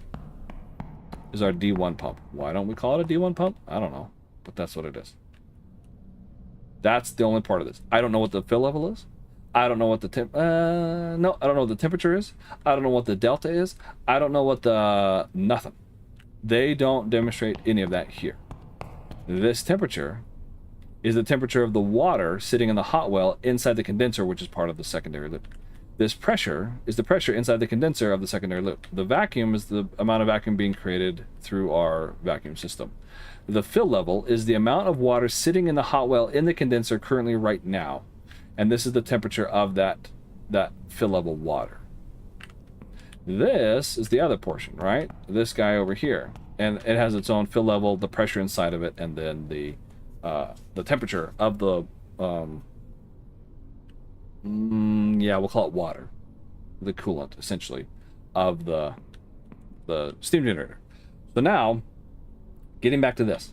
is our D1 pump. Why don't we call it a D1 pump? I don't know, but that's what it is. That's the only part of this. I don't know what the fill level is. I don't know what the I don't know what the temperature is. I don't know what the delta is. I don't know what the nothing. They don't demonstrate any of that here. This temperature is the temperature of the water sitting in the hot well inside the condenser, which is part of the secondary loop. This pressure is the pressure inside the condenser of the secondary loop. The vacuum is the amount of vacuum being created through our vacuum system. The fill level is the amount of water sitting in the hot well in the condenser currently right now. And this is the temperature of that fill level water. This is the other portion, right? This guy over here. And it has its own fill level, the pressure inside of it, and then the temperature of the yeah, we'll call it water, the coolant essentially of the steam generator. So now, getting back to this,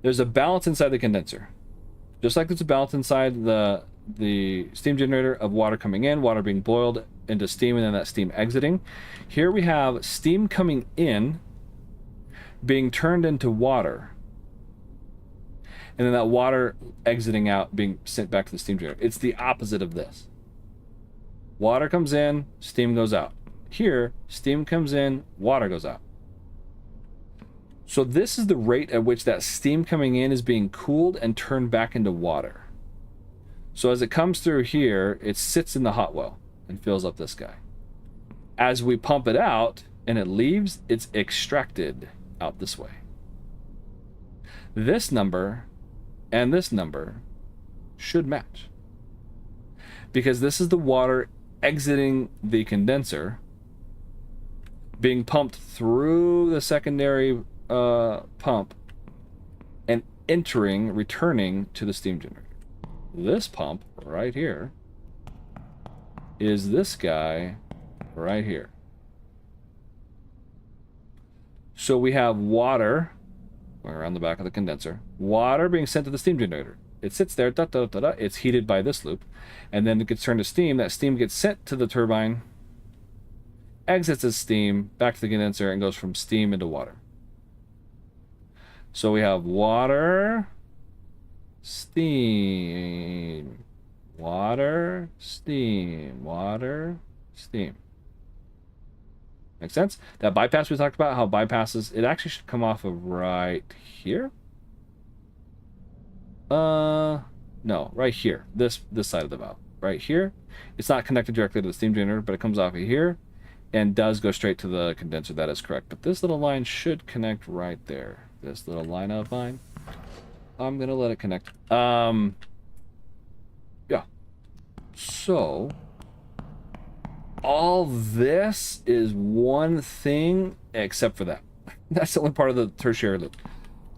there's a balance inside the condenser, just like there's a balance inside the steam generator of water coming in, water being boiled into steam, and then that steam exiting. Here we have steam coming in being turned into water, and then that water exiting out being sent back to the steam generator. It's the opposite of this. Water comes in, steam goes out. Here, steam comes in, water goes out. So this is the rate at which that steam coming in is being cooled and turned back into water. So as it comes through here, it sits in the hot well and fills up this guy. As we pump it out and it leaves, it's extracted out this way. This number and this number should match, because this is the water exiting the condenser, being pumped through the secondary pump and returning to the steam generator. This pump right here is this guy right here. So we have water around the back of the condenser, water being sent to the steam generator. It sits there, it's heated by this loop, and then it gets turned to steam. That steam gets sent to the turbine, exits as steam back to the condenser, and goes from steam into water. So we have water, steam, water, steam, water, steam. Make sense? That bypass we talked about, how bypasses, it actually should come off of right here. No, right here. This side of the valve. Right here. It's not connected directly to the steam generator, but it comes off of here and does go straight to the condenser. That is correct. But this little line should connect right there. This little line of mine. I'm gonna let it connect. Yeah. So all this is one thing except for that. That's the only part of the tertiary loop.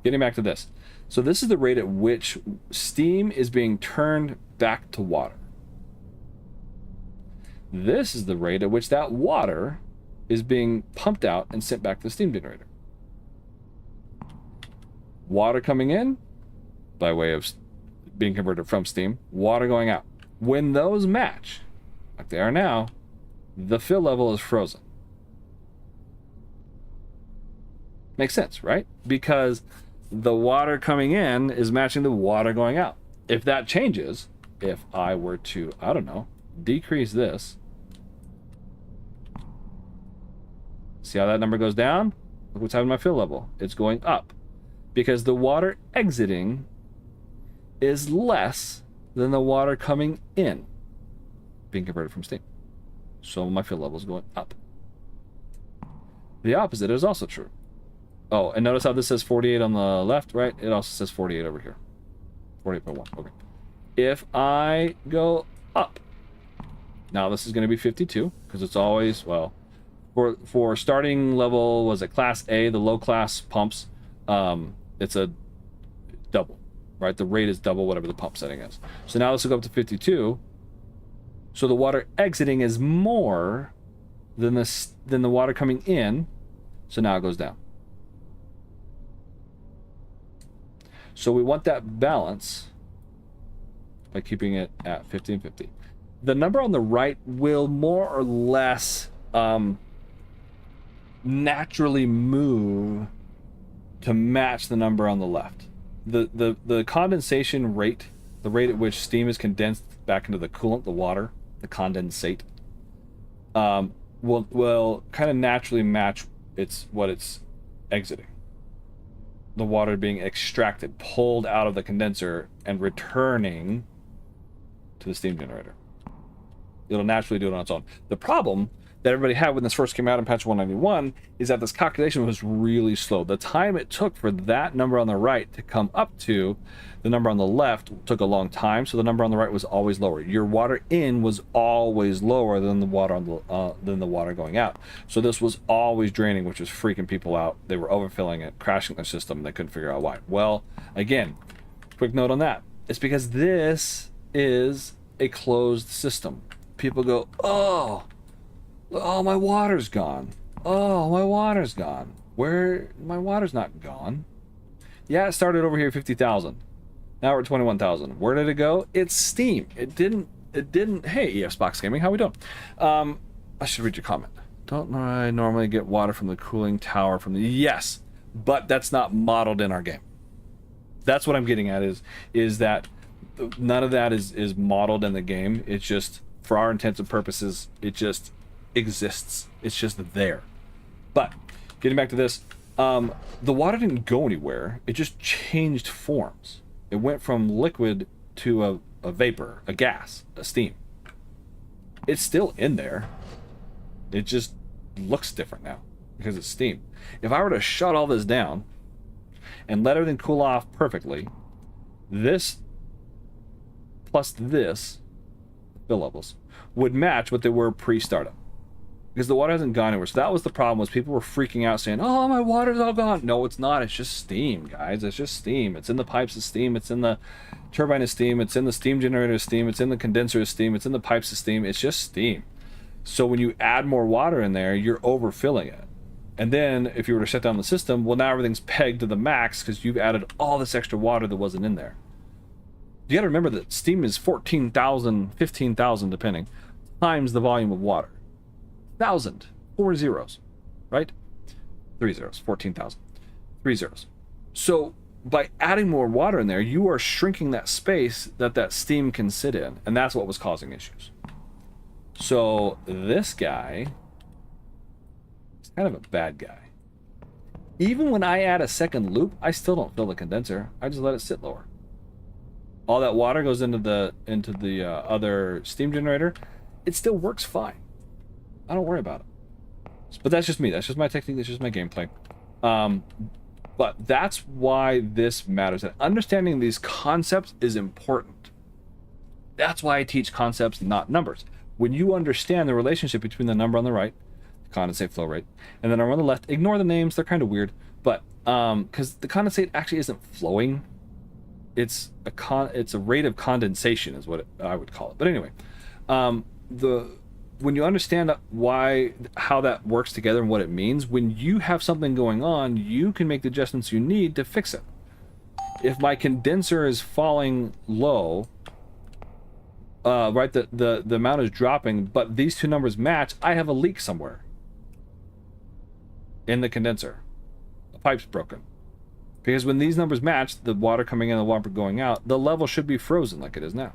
Getting back to this. So this is the rate at which steam is being turned back to water. This is the rate at which that water is being pumped out and sent back to the steam generator. Water coming in by way of being converted from steam, water going out. When those match, like they are now, the fill level is frozen. Makes sense, right? Because the water coming in is matching the water going out. If that changes, if I were to, I don't know, decrease this, see how that number goes down? Look what's happening to my fill level. It's going up because the water exiting is less than the water coming in being converted from steam. So my fill level is going up. The opposite is also true. Oh, and notice how this says 48 on the left, right? It also says 48 over here. 48.1, okay. If I go up, now this is going to be 52, because it's always, well, for starting level, was it class A, the low class pumps, it's a double, right? The rate is double whatever the pump setting is. So now this will go up to 52. So the water exiting is more than the water coming in. So now it goes down. So we want that balance by keeping it at 50 and 50. the number on the right will more or less naturally move to match the number on the left. The condensation rate, the rate at which steam is condensed back into the coolant, the water, the condensate, will kind of naturally match what it's exiting. The water being extracted, pulled out of the condenser, and returning to the steam generator. It'll naturally do it on its own. The problem that everybody had when this first came out in patch 191 is that this calculation was really slow. The time it took for that number on the right to come up to the number on the left took a long time, so the number on the right was always lower. Your water in was always lower than the water on the water going out. So this was always draining, which was freaking people out. They were overfilling it, crashing their system, and they couldn't figure out why. Well, again, quick note on that. It's because this is a closed system. People go, oh, my water's gone. Oh, my water's gone. Where? My water's not gone. Yeah, it started over here at 50,000. Now we're at 21,000. Where did it go? It's Steam. It didn't. Hey, EF Spox Gaming, how we doing? I should read your comment. Don't I normally get water from the cooling tower from the... Yes, but that's not modeled in our game. That's what I'm getting at is that none of that is modeled in the game. It's just, for our intents and purposes, it just exists. It's just there. But getting back to this, the water didn't go anywhere. It just changed forms. It went from liquid to a vapor, a gas, a steam. It's still in there. It just looks different now because it's steam. If I were to shut all this down and let everything cool off perfectly, this plus this, fill levels, would match what they were pre-startup. Because the water hasn't gone anywhere. So that was the problem, was people were freaking out saying, oh, my water's all gone. No, it's not. It's just steam, guys. It's just steam. It's in the pipes of steam. It's in the turbine of steam. It's in the steam generator of steam. It's in the condenser of steam. It's in the pipes of steam. It's just steam. So when you add more water in there, you're overfilling it. And then if you were to shut down the system, well, now everything's pegged to the max because you've added all this extra water that wasn't in there. You got to remember that steam is 14,000, 15,000 depending, times the volume of water. 1,000, 4 zeros, right? 3 zeros, 14,000, 3 zeros. So by adding more water in there, you are shrinking that space that steam can sit in, and that's what was causing issues. So this guy is kind of a bad guy. Even when I add a second loop, I still don't fill the condenser. I just let it sit lower. All that water goes into the other steam generator. It still works fine. I don't worry about it. But that's just me. That's just my technique. That's just my gameplay. But that's why this matters. And understanding these concepts is important. That's why I teach concepts, not numbers. When you understand the relationship between the number on the right, condensate flow rate, and the number on the left, ignore the names. They're kind of weird. But because the condensate actually isn't flowing. It's a rate of condensation is what I would call it. But anyway, when you understand how that works together and what it means, when you have something going on, you can make the adjustments you need to fix it. If my condenser is falling low, right, the amount is dropping, but these two numbers match, I have a leak somewhere in the condenser. The pipe's broken. Because when these numbers match, the water coming in and the water going out, the level should be frozen like it is now.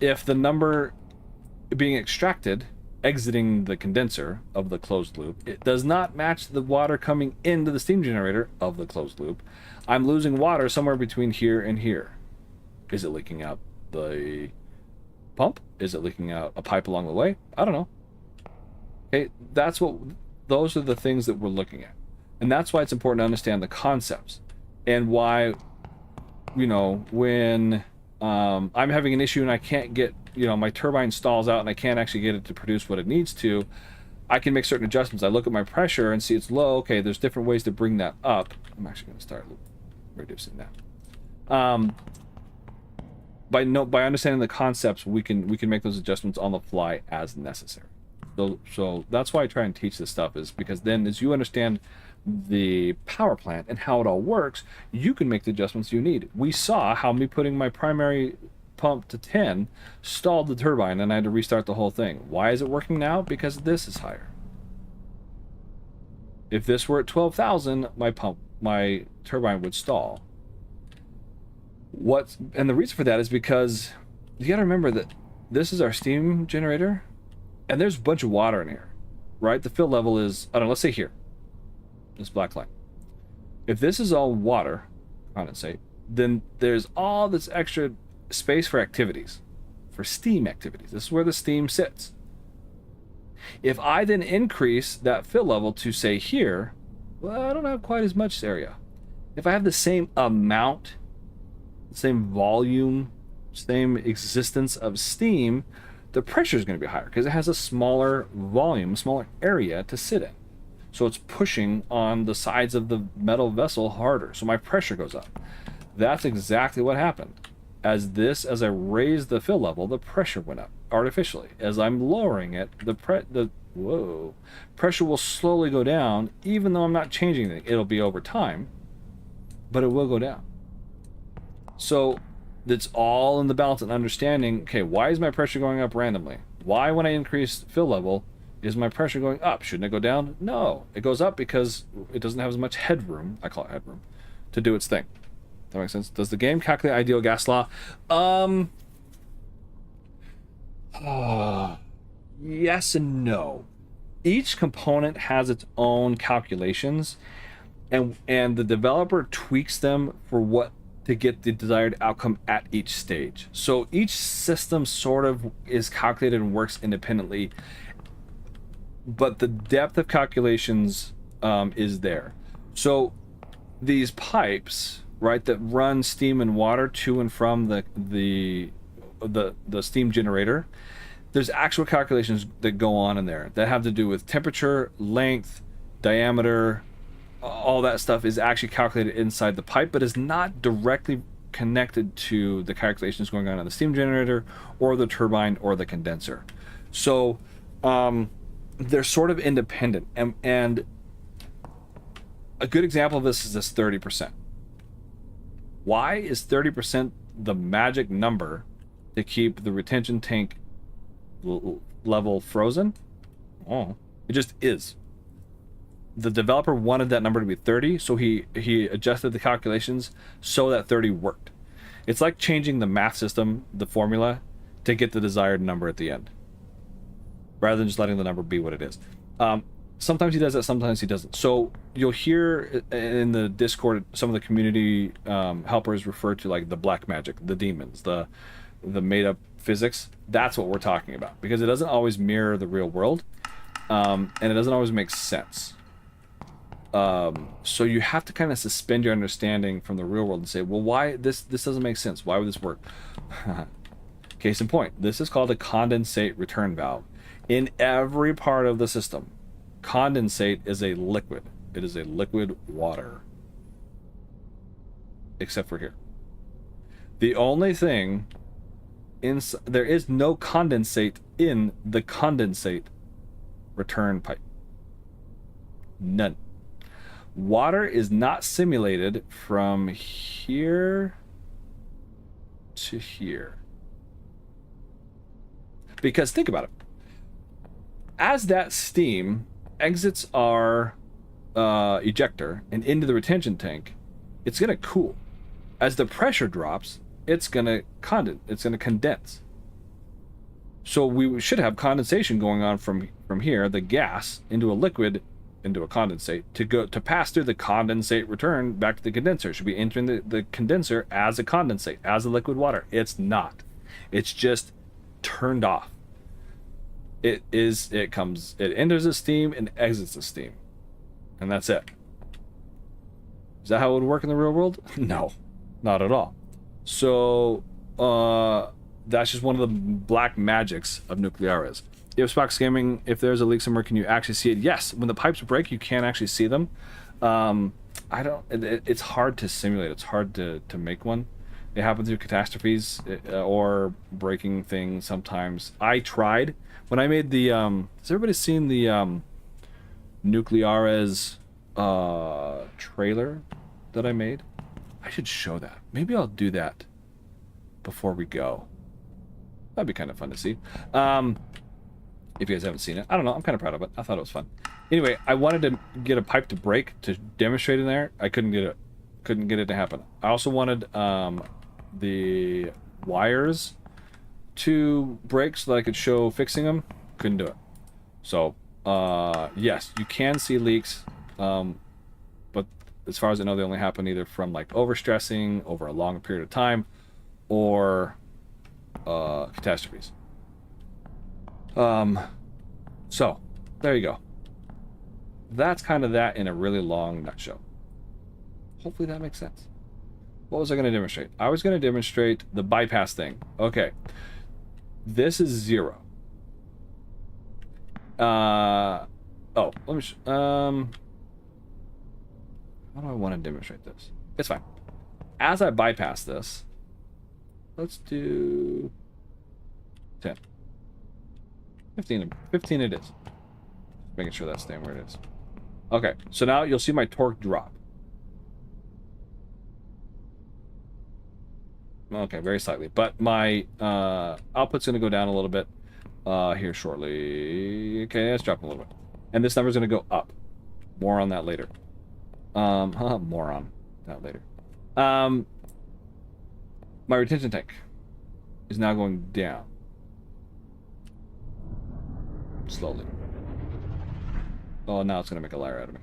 If the number being extracted, exiting the condenser of the closed loop, it does not match the water coming into the steam generator of the closed loop, I'm losing water somewhere between here and here. Is it leaking out the pump? Is it leaking out a pipe along the way? I don't know. Okay, those are the things that we're looking at. And that's why it's important to understand the concepts. And why, when I'm having an issue and I can't get, my turbine stalls out and I can't actually get it to produce what it needs to, I can make certain adjustments. I look at my pressure and see it's low. Okay, there's different ways to bring that up. I'm actually going to start reducing that. By understanding the concepts, we can make those adjustments on the fly as necessary. So that's why I try and teach this stuff, is because then as you understand the power plant and how it all works, you can make the adjustments you need. We saw how me putting my primary pump to 10 stalled the turbine, and I had to restart the whole thing. Why is it working now? Because this is higher. If this were at 12,000, my turbine would stall. And the reason for that is because you got to remember that this is our steam generator, and there's a bunch of water in here, right? The fill level is, I don't know, let's say here, this black line. If this is all water, condensate, then there's all this extra space for activities, for steam activities. This is where the steam sits. If I then increase that fill level to, say, here, well, I don't have quite as much area. If I have the same amount, same volume, same existence of steam, the pressure is going to be higher because it has a smaller volume, smaller area to sit in. So it's pushing on the sides of the metal vessel harder. So my pressure goes up. That's exactly what happened. As I raised the fill level, the pressure went up artificially. As I'm lowering it, the pressure will slowly go down, even though I'm not changing anything. It'll be over time, but it will go down. So it's all in the balance and understanding, okay, why is my pressure going up randomly? Why, when I increase fill level, is my pressure going up? Shouldn't it go down? No, it goes up because it doesn't have as much headroom, I call it headroom, to do its thing. That makes sense. Does the game calculate ideal gas law? Yes and no. Each component has its own calculations, and the developer tweaks them for what to get the desired outcome at each stage. So each system sort of is calculated and works independently, but the depth of calculations is there. So these pipes, right, that run steam and water to and from the steam generator, there's actual calculations that go on in there that have to do with temperature, length, diameter. All that stuff is actually calculated inside the pipe, but is not directly connected to the calculations going on in the steam generator or the turbine or the condenser. So they're sort of independent. And a good example of this is this 30%. Why is 30% the magic number to keep the retention tank level frozen? Oh, it just is. The developer wanted that number to be 30, so he adjusted the calculations so that 30 worked. It's like changing the math system, the formula, to get the desired number at the end, rather than just letting the number be what it is. Sometimes he does that, sometimes he doesn't. So you'll hear in the Discord some of the community helpers refer to like the black magic, the demons, the made-up physics. That's what we're talking about, because it doesn't always mirror the real world, and it doesn't always make sense. So you have to kind of suspend your understanding from the real world and say, well, why this doesn't make sense? Why would this work? Case in point, this is called a condensate return valve. In every part of the system, condensate is a liquid. It is a liquid water. Except for here. The only thing, there is no condensate in the condensate return pipe. None. Water is not simulated from here to here. Because think about it. As that steam exits our ejector and into the retention tank, it's going to cool. As the pressure drops, it's going to condense. So we should have condensation going on from here, the gas, into a liquid, into a condensate, to pass through the condensate return back to the condenser. It should be entering the condenser as a condensate, as a liquid water. It's not. It's just turned off. It enters the steam and exits the steam. And that's it. Is that how it would work in the real world? No, not at all. So that's just one of the black magics of Nucleares. If Spock's gaming, if there's a leak somewhere, can you actually see it? Yes, when the pipes break, you can actually see them. It's hard to simulate. It's hard to make one. It happens through catastrophes or breaking things sometimes. I tried. When I made the... has everybody seen the Nucleares trailer that I made? I should show that. Maybe I'll do that before we go. That'd be kind of fun to see. If you guys haven't seen it. I don't know. I'm kind of proud of it. I thought it was fun. Anyway, I wanted to get a pipe to break to demonstrate in there. I couldn't get it. Couldn't get it to happen. I also wanted the wires to break so that I could show fixing them. Couldn't do it. So, yes, you can see leaks. But as far as I know, they only happen either from like overstressing over a long period of time or catastrophes. So there you go. That's kind of that in a really long nutshell. Hopefully that makes sense. What was I going to demonstrate? I was going to demonstrate the bypass thing. Okay. This is 0. Oh, let me how do I want to demonstrate this? It's fine. As I bypass this, let's do 10. 15 it is. Making sure that's staying where it is. Okay, so now you'll see my torque drop. Okay, very slightly. But my output's going to go down a little bit here shortly. Okay, it's dropping a little bit. And this number's going to go up. More on that later. More on that later. My retention tank is now going down. Slowly. Oh, now it's going to make a liar out of me.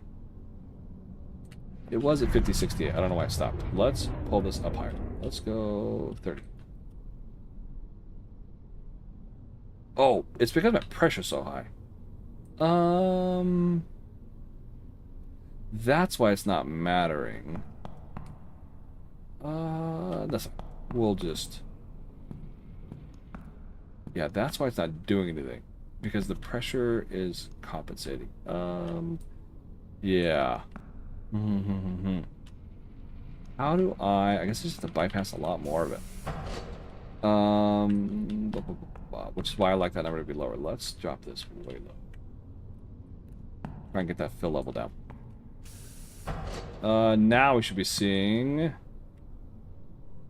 It was at 5068. I don't know why it stopped. Let's pull this up higher. Let's go 30. Oh, it's because my pressure's so high. That's why it's not mattering. That's fine. We'll just... Yeah, that's why it's not doing anything. Because the pressure is compensating. Yeah. How do I guess I just have to bypass a lot more of it. Which is why I like that number to be lower. Let's drop this way low. Try and get that fill level down. Now we should be seeing...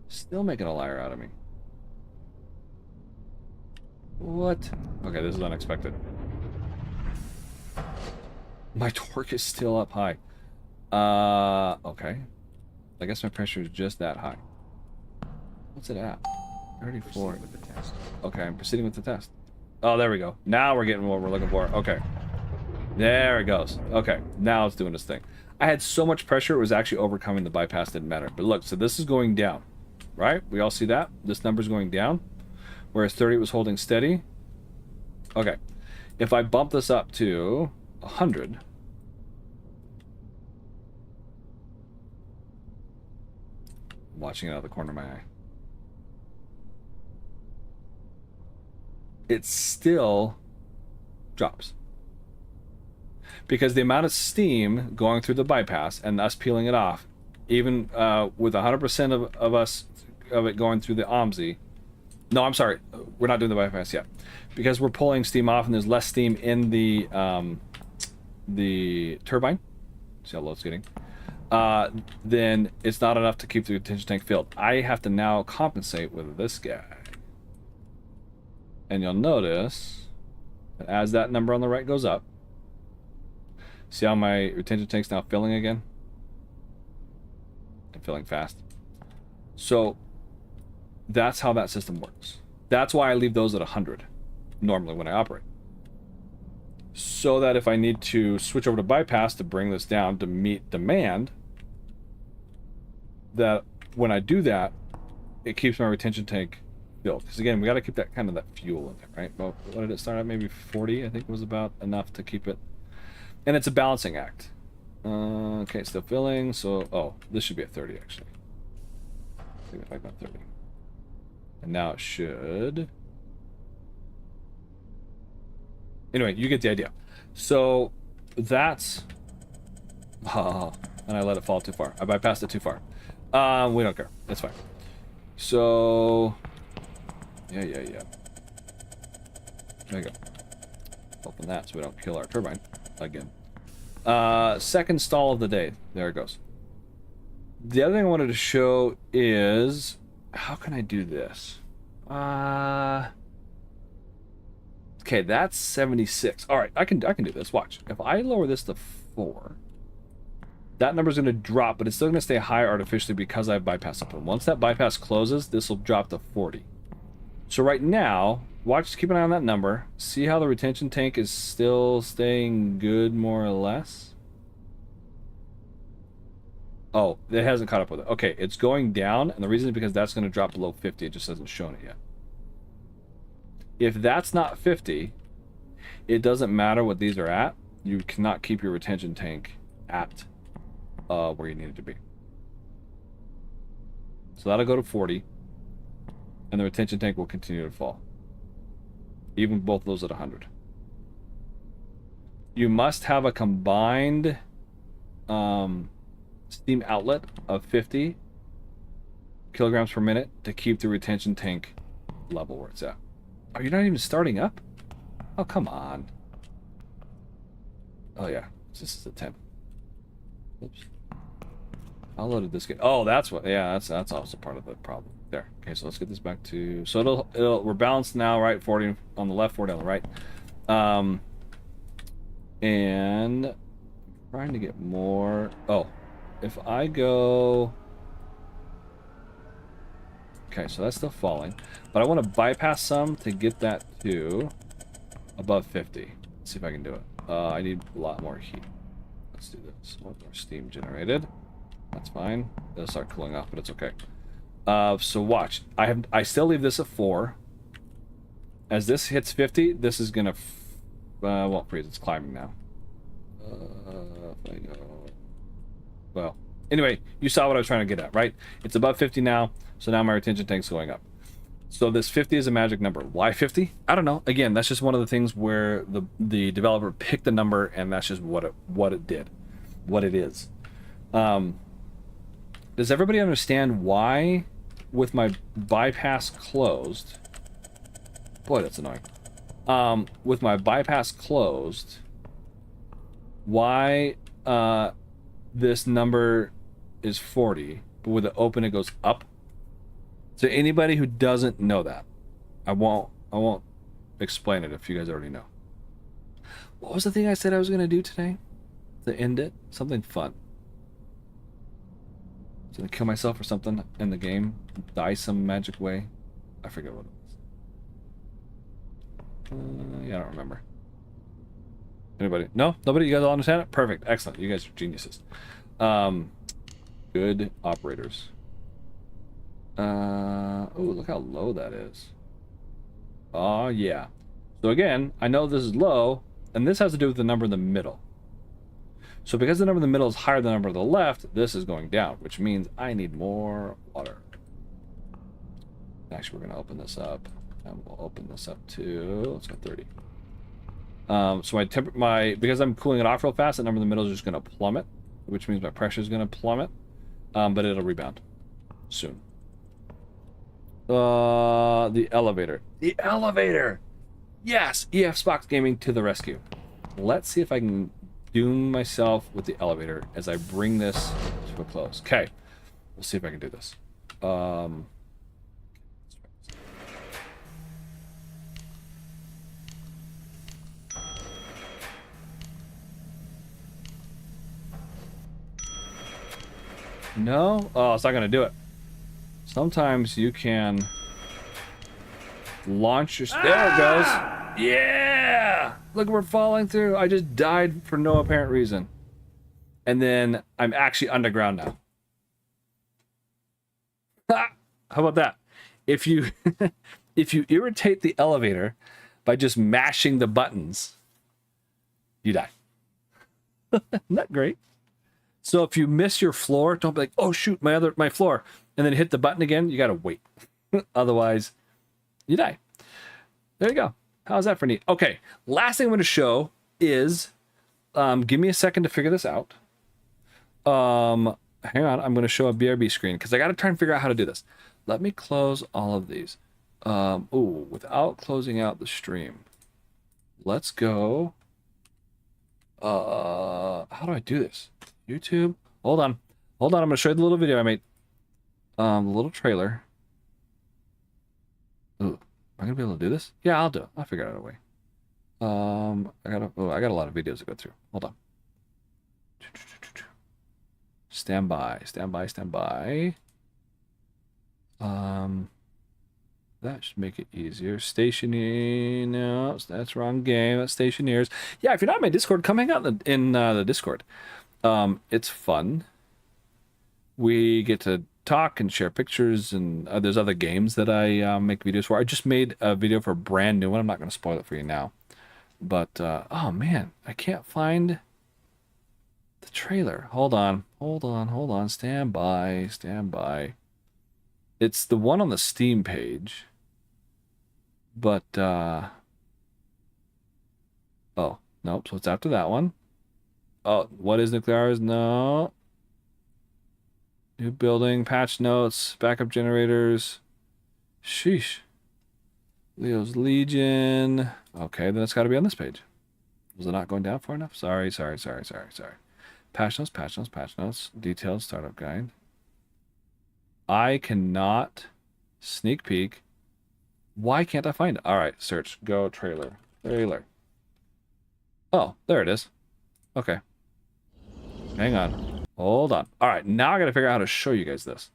Still making a liar out of me. What? Okay, this is unexpected. My torque is still up high. Okay. I guess my pressure is just that high. What's it at? 34. Proceed with the test. Okay, I'm proceeding with the test. Oh, there we go. Now we're getting what we're looking for. Okay. There it goes. Okay, now it's doing this thing. I had so much pressure, it was actually overcoming the bypass, didn't matter. But look, so this is going down, right? We all see that? This number's going down, whereas 30 was holding steady. Okay. If I bump this up to 100... watching it out of the corner of my eye. It still drops. Because the amount of steam going through the bypass and us peeling it off, even with 100% of it going through the OMSI. No, I'm sorry. We're not doing the bypass yet. Because we're pulling steam off and there's less steam in the turbine. See how low it's getting? Then it's not enough to keep the retention tank filled. I have to now compensate with this guy. And you'll notice that as that number on the right goes up, see how my retention tank's now filling again? And filling fast. So that's how that system works. That's why I leave those at 100 normally when I operate. So that if I need to switch over to bypass to bring this down to meet demand, that when I do that, it keeps my retention tank filled. Because again, we got to keep that kind of that fuel in there, right? Well, what did it start at? Maybe 40, I think was about enough to keep it. And it's a balancing act. Okay, still filling. So, oh, this should be at 30 actually. I think if I got 30. And now it should. Anyway, you get the idea. So that's... Oh, and I let it fall too far. I bypassed it too far. We don't care. That's fine. So... Yeah. There you go. Open that so we don't kill our turbine again. Second stall of the day. There it goes. The other thing I wanted to show is how can I do this? Okay, that's 76. All right, I can do this. Watch. If I lower this to 4, that number's going to drop, but it's still going to stay high artificially because I have bypass open. Once that bypass closes, this will drop to 40. So right now, watch, keep an eye on that number. See how the retention tank is still staying good, more or less? Oh, it hasn't caught up with it. Okay, it's going down, and the reason is because that's going to drop below 50. It just hasn't shown it yet. If that's not 50, it doesn't matter what these are at. You cannot keep your retention tank at where you need it to be. So that'll go to 40, and the retention tank will continue to fall. Even both of those at 100. You must have a combined steam outlet of 50 kilograms per minute to keep the retention tank level where it's at. Oh, you're not even starting up? Oh, come on. Oh, yeah. This is a 10. Oops. How low did this get? Oh, that's what. Yeah, that's also part of the problem. There. Okay, so let's get this back to. So we're balanced now, right? 40 on the left, 40 on the right. And I'm trying to get more. Oh, if I go. Okay, so that's still falling, but I want to bypass some to get that to above 50. Let's see if I can do it. I need a lot more heat. Let's do this. More steam generated. That's fine. It'll start cooling off, but it's okay. So watch. I still leave this at 4. As this hits 50, this is gonna won't freeze. It's climbing now. If I go. Well, anyway, you saw what I was trying to get at, right? It's above 50 now, so now my retention tank's going up. So this 50 is a magic number. Why 50? I don't know. Again, that's just one of the things where the developer picked a number, and that's just what it did, what it is. Does everybody understand why, with my bypass closed? Boy, that's annoying. With my bypass closed, why this number is 40, but with it open it goes up? So anybody who doesn't know that, I won't explain it if you guys already know. What was the thing I said I was gonna do today to end it? Something fun. I was gonna kill myself or something in the game, die some magic way. I forget what it was. Yeah, I don't remember. Anybody? No? Nobody? You guys all understand it? Perfect. Excellent. You guys are geniuses. Good operators. Oh, look how low that is. Oh, yeah. So again, I know this is low, and this has to do with the number in the middle. So because the number in the middle is higher than the number on the left, this is going down, which means I need more water. Actually, we're going to open this up. And we'll open this up to, let's go 30. So because I'm cooling it off real fast, the number in the middle is just going to plummet, which means my pressure is going to plummet, but it'll rebound soon. The elevator. The elevator! Yes! EF Spox Gaming to the rescue. Let's see if I can doom myself with the elevator as I bring this to a close. Okay. We'll see if I can do this. No? Oh, it's not going to do it. Sometimes you can launch your... There it goes. Yeah! Look, we're falling through. I just died for no apparent reason. And then I'm actually underground now. Ha! How about that? If you if you irritate the elevator by just mashing the buttons, you die. Isn't that great? So if you miss your floor, don't be like, oh shoot, my floor, and then hit the button again. You gotta wait. Otherwise, you die. There you go. How's that for neat? Okay, last thing I'm going to show is, give me a second to figure this out. Hang on, I'm going to show a BRB screen because I got to try and figure out how to do this. Let me close all of these. Ooh, without closing out the stream. Let's go. How do I do this? YouTube. Hold on. I'm going to show you the little video I made. The little trailer. Ooh, am I gonna be able to do this? Yeah, I'll do it. I'll figure out a way. I got a lot of videos to go through. Hold on. Stand by, stand by, stand by. That should make it easier. Stationing, no, that's wrong game. That's Stationeers. Yeah, if you're not in my Discord, come hang out in the Discord. It's fun. We get to talk and share pictures, and there's other games that I make videos for. I just made a video for a brand new one. I'm not going to spoil it for you now. But, oh man, I can't find the trailer. Hold on. Stand by, stand by. It's the one on the Steam page. But, oh, nope, so it's after that one. Oh, what is Nuclearis? No. New building, patch notes, backup generators. Sheesh. Leo's Legion. Okay, then it's got to be on this page. Was it not going down far enough? Sorry. Patch notes. Detailed startup guide. I cannot sneak peek. Why can't I find it? All right, search. Go trailer. Oh, there it is. Okay. Hang on. Hold on. All right, now I got to figure out how to show you guys this.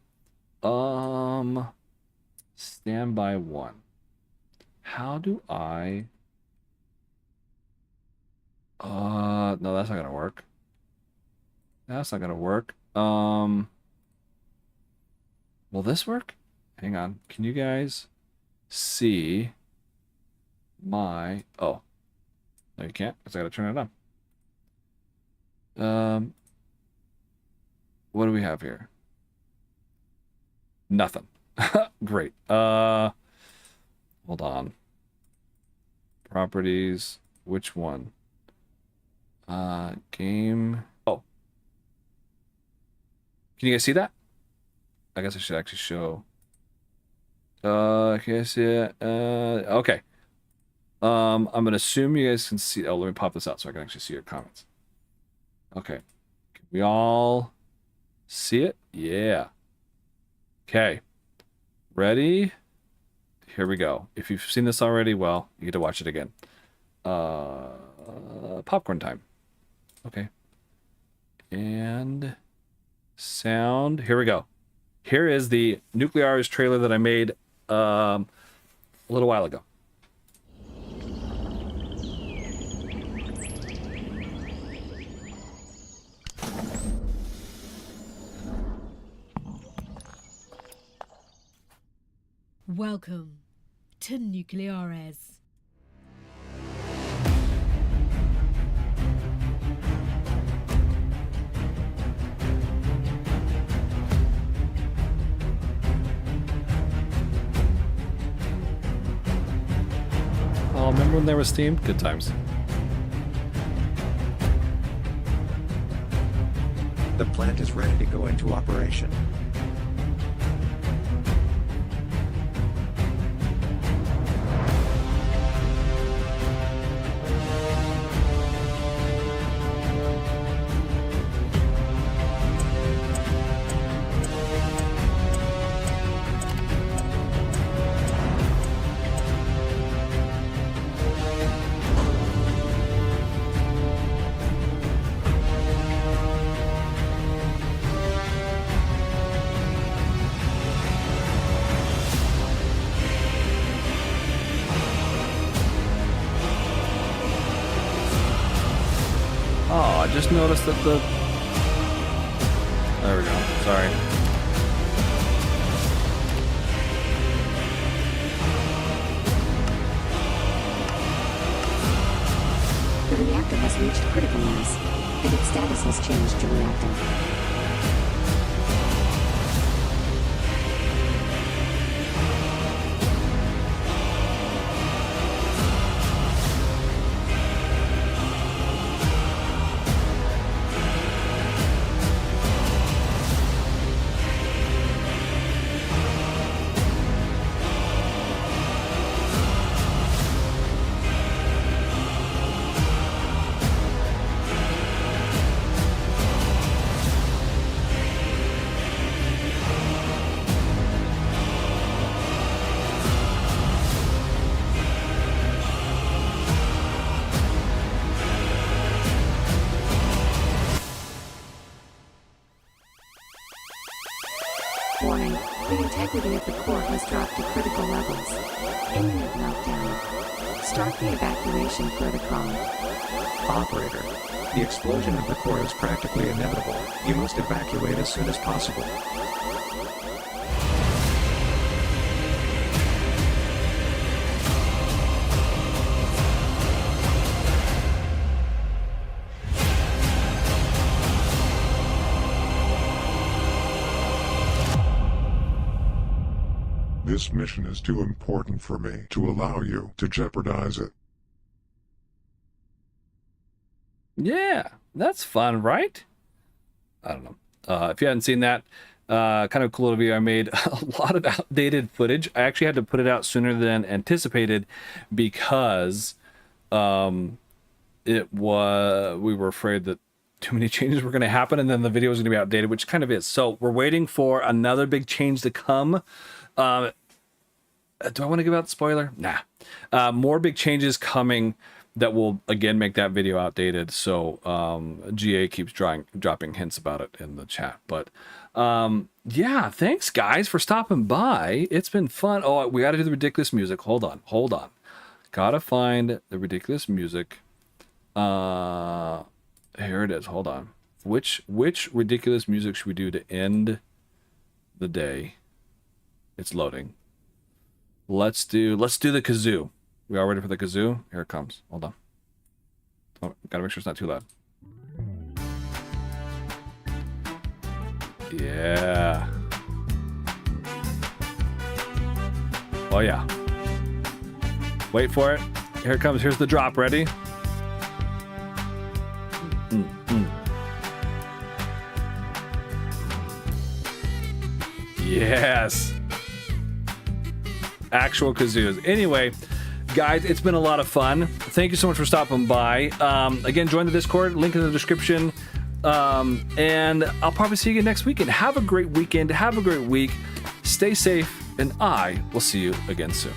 Standby 1. How do I... no, that's not gonna work. That's not gonna work. Will this work? Hang on. Can you guys see my... Oh. No, you can't, because I gotta turn it on. What do we have here? Nothing. Great. Hold on. Properties. Which one? Game. Oh. Can you guys see that? I guess I should actually show. Can you see it? Okay. I'm gonna assume you guys can see. Oh, let me pop this out so I can actually see your comments. Okay. Can we all see it? Yeah. Okay. Ready? Here we go. If you've seen this already, well, you get to watch it again. Popcorn time. Okay. And sound. Here we go. Here is the Nuclearis trailer that I made a little while ago. Welcome to Nuclearis. Oh, remember when there was Steam? Good times. The plant is ready to go into operation. Oh, I just noticed that the... There we go. Sorry. The reactor has reached critical mass, and its status has changed to reactor. integrity of the core has dropped to critical levels. Imminent meltdown. Start the evacuation protocol. Operator, the explosion of the core is practically inevitable. You must evacuate as soon as possible. This mission is too important for me to allow you to jeopardize it. Yeah, that's fun, right? I don't know. If you hadn't seen that, kind of cool video. I made a lot of outdated footage. I actually had to put it out sooner than anticipated because we were afraid that too many changes were going to happen and then the video was going to be outdated, which kind of is. So we're waiting for another big change to come. Do I want to give out the spoiler? Nah. More big changes coming that will again make that video outdated. So GA keeps dropping hints about it in the chat. But yeah, thanks guys for stopping by. It's been fun. Oh, we got to do the ridiculous music. Hold on. Gotta find the ridiculous music. Here it is. Hold on. Which ridiculous music should we do to end the day? It's loading. Let's do the kazoo. We all ready for the kazoo? Here it comes. Hold on. Oh, gotta make sure it's not too loud. Yeah. Oh yeah. Wait for it. Here it comes. Here's the drop. Ready? Yes. Actual kazoos. Anyway, guys, it's been a lot of fun. Thank you so much for stopping by. Again, join the Discord, link in the description. And I'll probably see you again next weekend. Have a great weekend. Have a great week. Stay safe, and I will see you again soon.